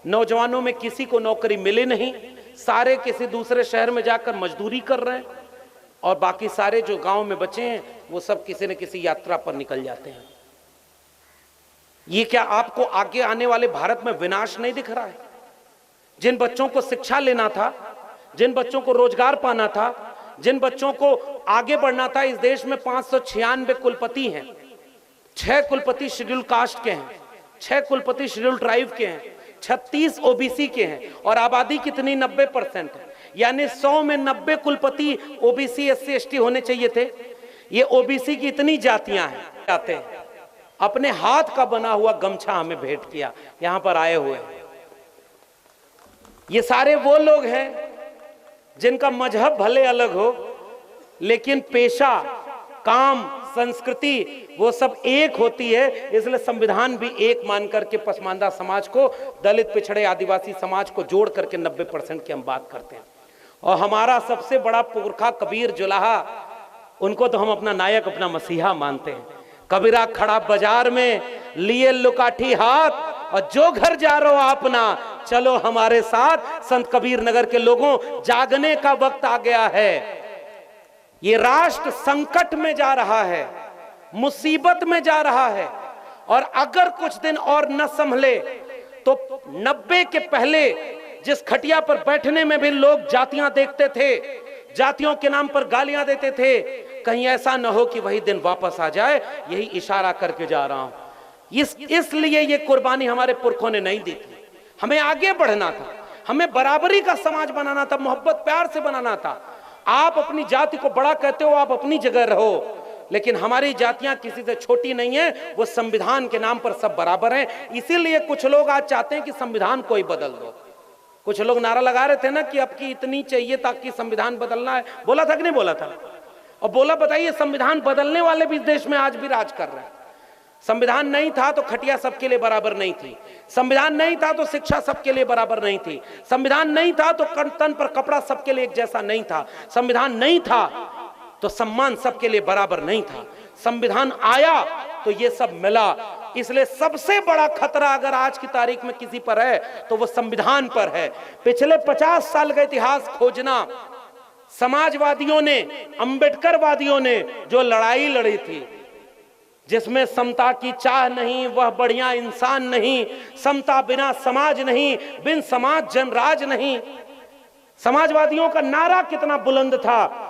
नौजवानों में किसी को नौकरी मिली नहीं, सारे किसी दूसरे शहर में जाकर मजदूरी कर रहे हैं और बाकी सारे जो गांव में बचे हैं वो सब किसी न किसी यात्रा पर निकल जाते हैं। ये क्या आपको आगे आने वाले भारत में विनाश नहीं दिख रहा है? जिन बच्चों को शिक्षा लेना था, जिन बच्चों को रोजगार पाना था, जिन बच्चों को आगे बढ़ना था, इस देश में 596 कुलपति हैं। 6 कुलपति शेड्यूल कास्ट के हैं, 6 कुलपति शेड्यूल ट्राइब के हैं, 36 ओबीसी के हैं और आबादी कितनी 90% है। यानी 100 में 90 कुलपति ओबीसी एससी एसटी होने चाहिए थे। ये ओबीसी की इतनी जातियां हैं, जाते हैं। अपने हाथ का बना हुआ गमछा हमें भेंट किया यहां पर आए हुए। ये सारे वो लोग हैं जिनका मजहब भले अलग हो लेकिन पेशा, काम, संस्कृति वो सब एक होती है। इसलिए संविधान भी एक मान करके पसमानदा समाज को, दलित, पिछड़े, आदिवासी समाज को जोड़ करके 90% की हम बात करते हैं। और हमारा सबसे बड़ा पुरखा कबीर जुलाहा, उनको तो हम अपना नायक, अपना मसीहा मानते हैं। कबीरा खड़ा बाजार में लिए लुकाठी हाथ और जो घर जा रहे हो अपना चलो हमारे साथ। संत कबीर नगर के लोगों, जागने का वक्त आ गया है। ये राष्ट्र संकट में जा रहा है, मुसीबत में जा रहा है और अगर कुछ दिन और न संभले तो 90 के पहले जिस खटिया पर बैठने में भी लोग जातियां देखते थे, जातियों के नाम पर गालियां देते थे, कहीं ऐसा न हो कि वही दिन वापस आ जाए। यही इशारा करके जा रहा हूं। इसलिए ये कुर्बानी हमारे पुरखों ने नहीं दी थी। हमें आगे बढ़ना था, हमें बराबरी का समाज बनाना था, मोहब्बत प्यार से बनाना था। आप अपनी जाति को बड़ा कहते हो, आप अपनी जगह रहो, लेकिन हमारी जातियां किसी से छोटी नहीं है। वो संविधान के नाम पर सब बराबर हैं। इसीलिए कुछ लोग आज चाहते हैं कि संविधान को ही बदल दो। कुछ लोग नारा लगा रहे थे ना कि आपकी इतनी चाहिए ताकि संविधान बदलना है। बोला था कि नहीं बोला था? और बोला, बताइए, संविधान बदलने वाले भी इस देश में आज भी राज कर रहे हैं। संविधान नहीं था तो खटिया सबके लिए बराबर नहीं थी, संविधान नहीं था तो शिक्षा सबके लिए बराबर नहीं थी, संविधान नहीं था तो तन पर कपड़ा सबके लिए एक जैसा नहीं था, संविधान नहीं था तो सम्मान सबके लिए बराबर नहीं था। संविधान आया तो ये सब मिला। इसलिए सबसे बड़ा खतरा अगर आज की तारीख में किसी पर है तो वो संविधान पर है। पिछले 50 साल का इतिहास खोजना, समाजवादियों ने, अंबेडकरवादियों ने जो लड़ाई लड़ी थी, जिसमें समता की चाह नहीं, वह बढ़िया इंसान नहीं, समता बिना समाज नहीं, बिन समाज जनराज नहीं। समाजवादियों का नारा कितना बुलंद था,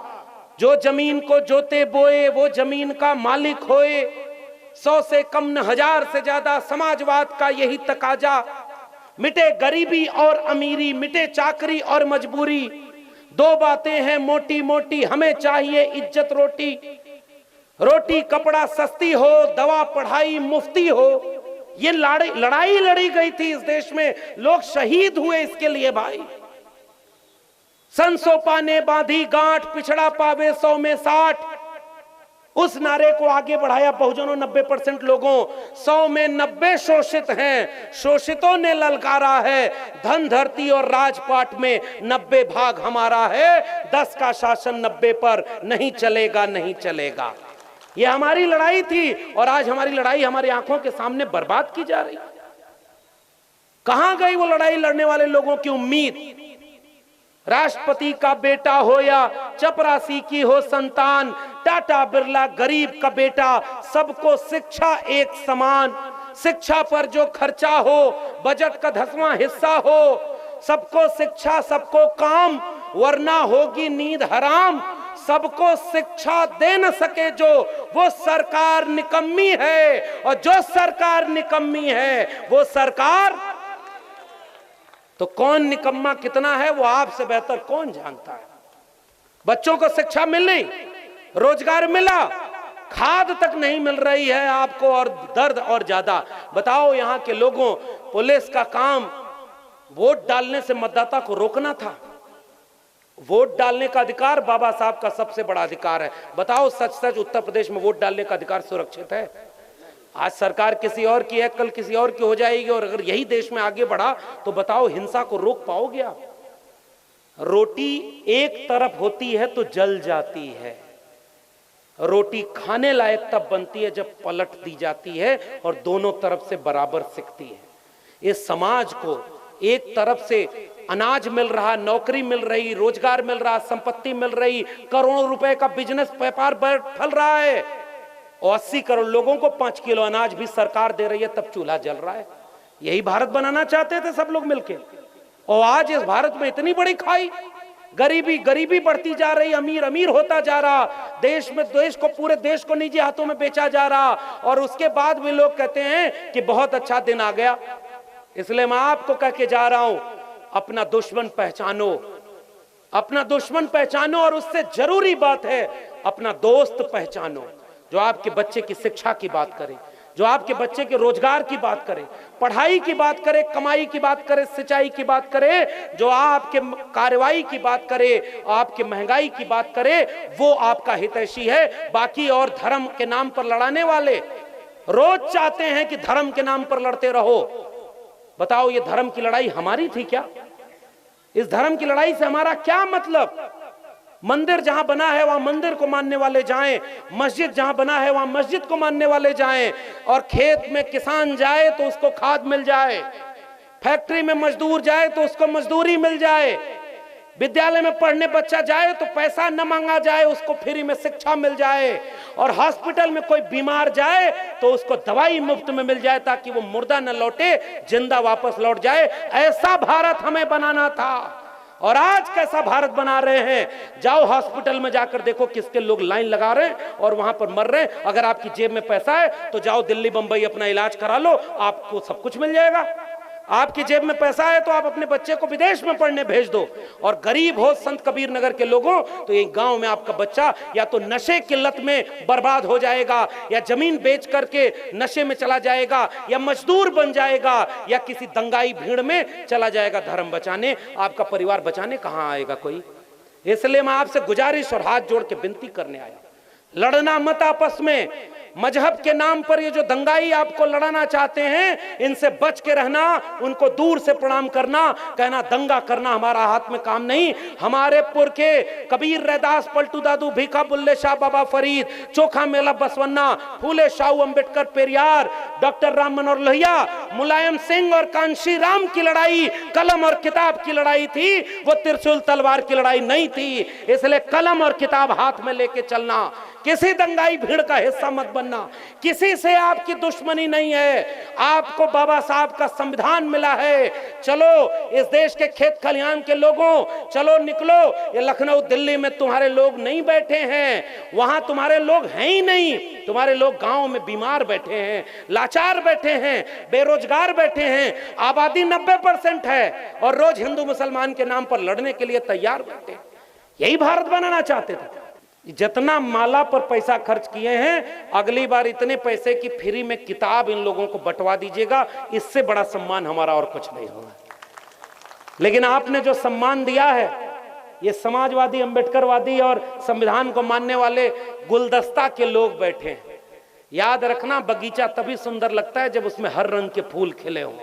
जो जमीन को जोते बोए वो जमीन का मालिक होए, 100 से कम न 1000 से ज्यादा समाजवाद का यही तकाजा। मिटे गरीबी और अमीरी, मिटे चाकरी और मजबूरी, दो बातें हैं मोटी मोटी, हमें चाहिए इज्जत रोटी, रोटी कपड़ा सस्ती हो, दवा पढ़ाई मुफ्ती हो। ये लड़ाई लड़ी गई थी इस देश में, लोग शहीद हुए इसके लिए भाई। संसोपा ने बांधी गांठ, पिछड़ा पावे 100 में 60, उस नारे को आगे बढ़ाया बहुजनों। 90% लोगों, 100 में 90 शोषित हैं, शोषितों ने ललकारा है। धन धरती और राजपाट में 90 भाग हमारा है, 10 का शासन 90 पर नहीं चलेगा, नहीं चलेगा। ये हमारी लड़ाई थी और आज हमारी लड़ाई हमारी आंखों के सामने बर्बाद की जा रही। कहां गई वो लड़ाई लड़ने वाले लोगों की उम्मीद? राष्ट्रपति का बेटा हो या चपरासी की हो संतान, टाटा बिरला गरीब का बेटा, सबको शिक्षा एक समान। शिक्षा पर जो खर्चा हो बजट का 10वां हिस्सा हो, सबको शिक्षा सबको काम, वरना होगी नींद हराम। सबको शिक्षा दे न सके जो, वो सरकार निकम्मी है, और जो सरकार निकम्मी है वो सरकार। तो कौन निकम्मा कितना है वो आपसे बेहतर कौन जानता है। बच्चों को शिक्षा मिल रही, रोजगार मिला, खाद तक नहीं मिल रही है आपको, और दर्द और ज्यादा। बताओ यहाँ के लोगों, पुलिस का काम वोट डालने से मतदाता को रोकना था। वोट डालने का अधिकार बाबा साहब का सबसे बड़ा अधिकार है। बताओ सच सच उत्तर प्रदेश में वोट डालने का अधिकार सुरक्षित है? आज सरकार किसी और की है, कल किसी और की हो जाएगी, और अगर यही देश में आगे बढ़ा तो बताओ हिंसा को रोक पाओगे आप? रोटी एक तरफ होती है तो जल जाती है, रोटी खाने लायक तब बनती है जब पलट दी जाती है और दोनों तरफ से बराबर सिकती है। इस समाज को एक तरफ से अनाज मिल रहा, नौकरी मिल रही, रोजगार मिल रहा, संपत्ति मिल रही, करोड़ों रुपए का बिजनेस व्यापार फल रहा है, और 80 करोड़ लोगों को 5 किलो अनाज भी सरकार दे रही है, तब चूल्हा जल रहा है। यही भारत बनाना चाहते थे सब लोग मिलके, और आज इस भारत में इतनी बड़ी खाई, गरीबी गरीबी बढ़ती जा रही, अमीर अमीर होता जा रहा, देश में देश को पूरे देश को निजी हाथों में बेचा जा रहा, और उसके बाद भी लोग कहते हैं कि बहुत अच्छा दिन आ गया। इसलिए मैं आपको कह के जा रहा हूं, अपना दुश्मन पहचानो, अपना दुश्मन पहचानो, और उससे जरूरी बात है अपना दोस्त पहचानो, जो आपके बच्चे की शिक्षा की बात करे, जो आपके बच्चे के रोजगार की बात करे, पढ़ाई की बात करे, कमाई की बात करे, सिंचाई की बात करे, जो आपके कार्रवाई की बात करे, आपके महंगाई की बात करे, वो आपका हितैषी है। बाकी और धर्म के नाम पर लड़ाने वाले रोज चाहते हैं कि धर्म के नाम पर लड़ते रहो। बताओ ये धर्म की लड़ाई हमारी थी क्या? इस धर्म की लड़ाई से हमारा क्या मतलब? मंदिर जहां बना है वहां मंदिर को मानने वाले जाएं, मस्जिद जहां बना है वहां मस्जिद को मानने वाले जाएं, और खेत में किसान जाए तो उसको खाद मिल जाए, फैक्ट्री में मजदूर जाए तो उसको मजदूरी मिल जाए, विद्यालय में पढ़ने बच्चा जाए तो पैसा न मांगा जाए, उसको फ्री में शिक्षा मिल जाए, और हॉस्पिटल में कोई बीमार जाए तो उसको दवाई मुफ्त में मिल जाए, ताकि वो मुर्दा न लौटे, जिंदा वापस लौट जाए। ऐसा भारत हमें बनाना था। और आज कैसा भारत बना रहे हैं? जाओ हॉस्पिटल में जाकर देखो किसके लोग लाइन लगा रहे हैं और वहां पर मर रहे हैं। अगर आपकी जेब में पैसा है तो जाओ दिल्ली बंबई अपना इलाज करा लो, आपको सब कुछ मिल जाएगा। आपकी जेब में पैसा है तो आप अपने बच्चे को विदेश में पढ़ने भेज दो। और गरीब हो संत कबीर नगर के लोगों, तो ये गांव में आपका बच्चा या तो नशे की लत में बर्बाद हो जाएगा, या जमीन बेच करके नशे में चला जाएगा, या मजदूर बन जाएगा, या किसी दंगाई भीड़ में चला जाएगा धर्म बचाने। आपका परिवार बचाने कहां आएगा कोई? इसलिए मैं आपसे गुजारिश और हाथ जोड़ के विनती करने आया, लड़ना मत आपस में। मजहब के नाम पर ये जो दंगाई आपको लड़ाना चाहते हैं, इनसे बच के रहना, उनको दूर से प्रणाम करना। कहना दंगा करना हमारा हाथ में काम नहीं। हमारे पुरखे कबीर रैदास, पलटू दादू, भीखा बुल्ले शाह बाबा फरीद, चोखा मेला बसवन्ना, फूले शाहू अंबेडकर पेरियार, डॉक्टर राम मनोहर लोहिया, मुलायम सिंह और कांशी राम की लड़ाई कलम और किताब की लड़ाई थी, वो त्रिशूल तलवार की लड़ाई नहीं थी। इसलिए कलम और किताब हाथ में लेके चलना, किसी दंगाई भीड़ का हिस्सा मत बनना। किसी से आपकी दुश्मनी नहीं है, आपको बाबा साहब का संविधान मिला है। चलो इस देश के खेत खलिहान के लोगों, चलो निकलो। ये लखनऊ दिल्ली में तुम्हारे लोग नहीं बैठे हैं, वहां तुम्हारे लोग हैं ही नहीं। तुम्हारे लोग गांव में बीमार बैठे हैं, लाचार बैठे हैं, बेरोजगार बैठे हैं। आबादी 90% है और रोज हिंदू मुसलमान के नाम पर लड़ने के लिए तैयार बैठे हैं। यही भारत बनाना चाहते थे। जितना माला पर पैसा खर्च किए हैं, अगली बार इतने पैसे की फ्री में किताब इन लोगों को बंटवा दीजिएगा, इससे बड़ा सम्मान हमारा और कुछ नहीं होगा। लेकिन आपने जो सम्मान दिया है, ये समाजवादी, अंबेडकरवादी और संविधान को मानने वाले गुलदस्ता के लोग बैठे हैं। याद रखना, बगीचा तभी सुंदर लगता है जब उसमें हर रंग के फूल खिले हों।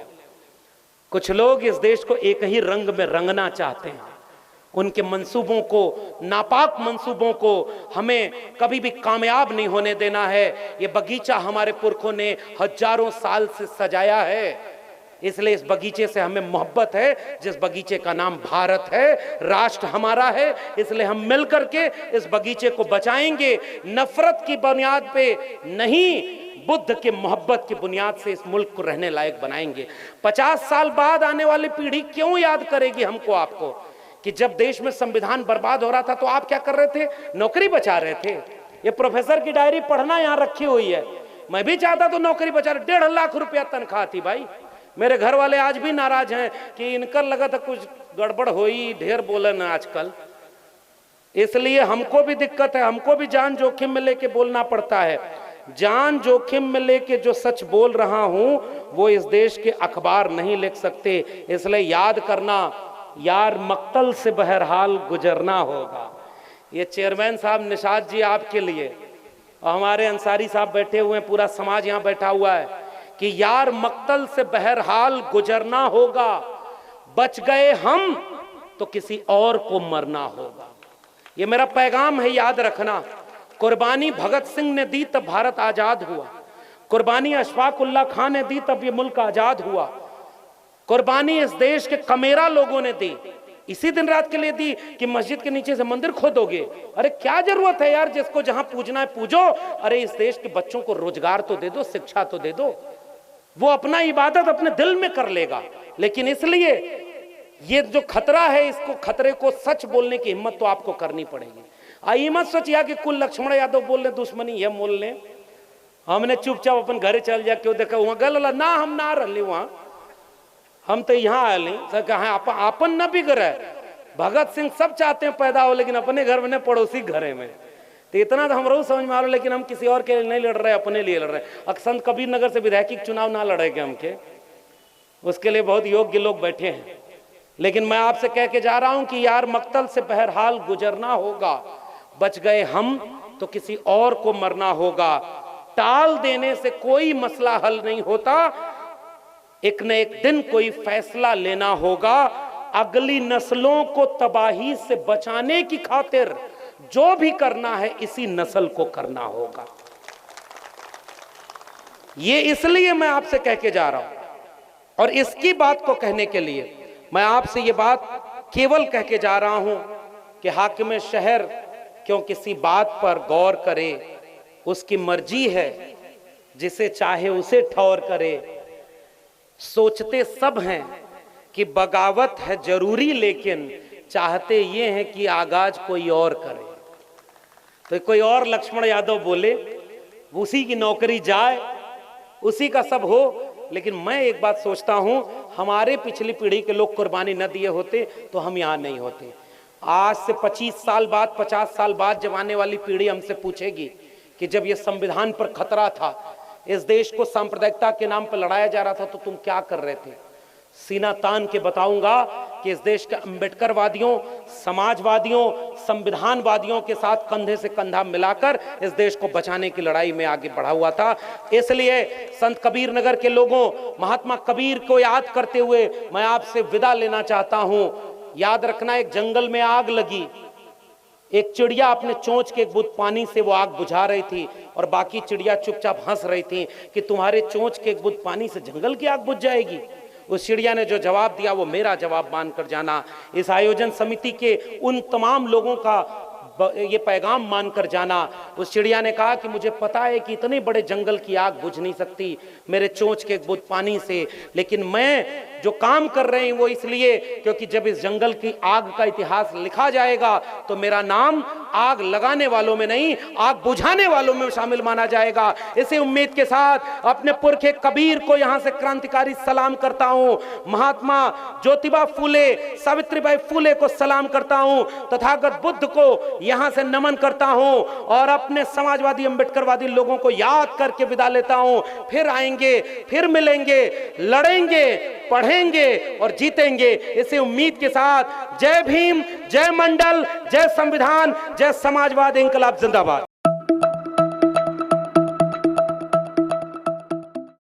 कुछ लोग इस देश को एक ही रंग में रंगना चाहते हैं। उनके मंसूबों को, नापाक मंसूबों को हमें कभी भी कामयाब नहीं होने देना है। ये बगीचा हमारे पुरखों ने हजारों साल से सजाया है, इसलिए इस बगीचे से हमें मोहब्बत है, जिस बगीचे का नाम भारत है, राष्ट्र हमारा है। इसलिए हम मिलकर के इस बगीचे को बचाएंगे, नफरत की बुनियाद पे नहीं, बुद्ध के मोहब्बत की बुनियाद से इस मुल्क को रहने लायक बनाएंगे। 50 साल बाद आने वाली पीढ़ी क्यों याद करेगी हमको, आपको, कि जब देश में संविधान बर्बाद हो रहा था तो आप क्या कर रहे थे? नौकरी बचा रहे थे। ये प्रोफेसर की डायरी पढ़ना यहां रखी हुई है। मैं भी चाहता तो नौकरी बचा रहे, 1.5 लाख रुपया तनख्वाह थी भाई। मेरे घर वाले आज भी नाराज हैं कि इनकर लगा था कुछ गड़बड़ हुई, ढेर बोलन आजकल, इसलिए हमको भी दिक्कत है, हमको भी जान जोखिम में लेके बोलना पड़ता है। जान जोखिम में लेके जो सच बोल रहा हूं वो इस देश के अखबार नहीं लिख सकते। इसलिए याद करना, यार मक्तल से बहरहाल गुजरना होगा। ये चेयरमैन साहब निशाद जी आपके लिए, और हमारे अंसारी साहब बैठे हुए हैं, पूरा समाज यहाँ बैठा हुआ है, कि यार मक्तल से बहरहाल गुजरना होगा, बच गए हम तो किसी और को मरना होगा। ये मेरा पैगाम है, याद रखना। कुर्बानी भगत सिंह ने दी तब भारत आजाद हुआ, कुर्बानी अशफाक उल्लाह खान ने दी तब ये मुल्क आजाद हुआ, कुर्बानी इस देश के कमेरा लोगों ने दी, इसी दिन रात के लिए दी कि मस्जिद के नीचे से मंदिर खोदोगे। अरे क्या जरूरत है यार, जिसको जहां पूजना है पूजो। अरे इस देश के बच्चों को रोजगार तो दे दो, शिक्षा तो दे दो, वो अपना इबादत अपने दिल में कर लेगा। लेकिन इसलिए ये जो खतरा है, इसको खतरे को सच बोलने की हिम्मत तो आपको करनी पड़ेगी। आई मत सोचिए कि कुल लक्ष्मण यादव बोल रहे दुश्मनी ये मोल ले, हमने चुपचाप अपन घरे चल जा, क्यों देखा वहां गल ना, हम ना रही वहां, हम तो यहाँ आए अपन न बिगड़ है। भगत सिंह सब चाहते हैं पैदा हो, लेकिन अपने घर में, पड़ोसी घरे में। तो इतना तो हम समझ में आ रहा, लेकिन हम किसी और के लिए नहीं लड़ रहे, अपने लिए लड़ रहे। अक्संत कबीर नगर से विधायकी चुनाव ना लड़ेंगे हमके, उसके लिए बहुत योग्य लोग बैठे हैं। लेकिन मैं आपसे कह के जा रहा हूं कि यार मक्तल से बहरहाल गुजरना होगा, बच गए हम तो किसी और को मरना होगा। टाल देने से कोई मसला हल नहीं होता, एक न एक दिन कोई फैसला लेना होगा। अगली नस्लों को तबाही से बचाने की खातिर जो भी करना है, इसी नस्ल को करना होगा। ये इसलिए मैं आपसे कह के जा रहा हूं, और इसकी बात को कहने के लिए मैं आपसे ये बात केवल कह के जा रहा हूं कि हाकिम शहर क्यों किसी बात पर गौर करे, उसकी मर्जी है, जिसे चाहे उसे ठौर करे। सोचते सब हैं कि बगावत है जरूरी, लेकिन चाहते ये हैं कि आगाज कोई और करे। तो कोई और लक्ष्मण यादव बोले, उसी की नौकरी जाए, उसी का सब हो। लेकिन मैं एक बात सोचता हूं, हमारे पिछली पीढ़ी के लोग कुर्बानी न दिए होते तो हम यहां नहीं होते। आज से 25 साल बाद, 50 साल बाद जब आने वाली पीढ़ी हमसे पूछेगी कि जब ये संविधान पर खतरा था, इस देश को सांप्रदायिकता के नाम पर लड़ाया जा रहा था, तो तुम क्या कर रहे थे? सीना तान के बताऊंगा कि इस देश के अंबेडकरवादियों, समाजवादियों, संविधानवादियों के साथ कंधे से कंधा मिलाकर इस देश को बचाने की लड़ाई में आगे बढ़ा हुआ था। इसलिए संत कबीर नगर के लोगों, महात्मा कबीर को याद करते हुए मैं आपसे विदा लेना चाहता हूं। याद रखना, एक जंगल में आग लगी, एक चिड़िया अपने चोंच के एक बूंद पानी से वो आग बुझा रही थी, और बाकी चिड़िया चुपचाप हंस रही थी कि तुम्हारे चोंच के एक बूंद पानी से जंगल की आग बुझ जाएगी। उस चिड़िया ने जो जवाब दिया वो मेरा जवाब मानकर जाना। इस आयोजन समिति के उन तमाम लोगों का ये पैगाम मानकर जाना। उस चिड़िया ने कहा कि मुझे पता है कि इतने बड़े जंगल की आग बुझ नहीं सकती मेरे चोंच के बूंद पानी से, लेकिन मैं जो काम कर रहे हैं वो इसलिए क्योंकि जब इस जंगल की आग का इतिहास लिखा जाएगा तो मेरा नाम आग लगाने वालों में नहीं, आग बुझाने वालों में शामिल माना जाएगा। इसी उम्मीद के साथ अपने पुरखे कबीर को यहां से क्रांतिकारी सलाम करता हूं, महात्मा ज्योतिबा फूले, सावित्रीबाई फूले को सलाम करता हूं, तथागत बुद्ध को यहां से नमन करता हूं और अपने समाजवादी अंबेडकरवादी लोगों को याद करके विदा लेता हूं। फिर आएंगे, फिर मिलेंगे, लड़ेंगे, पढ़ेंगे और जीतेंगे, इसी उम्मीद के साथ जय भीम, जय मंडल, जय संविधान, जय समाजवाद, इंकलाब जिंदाबाद।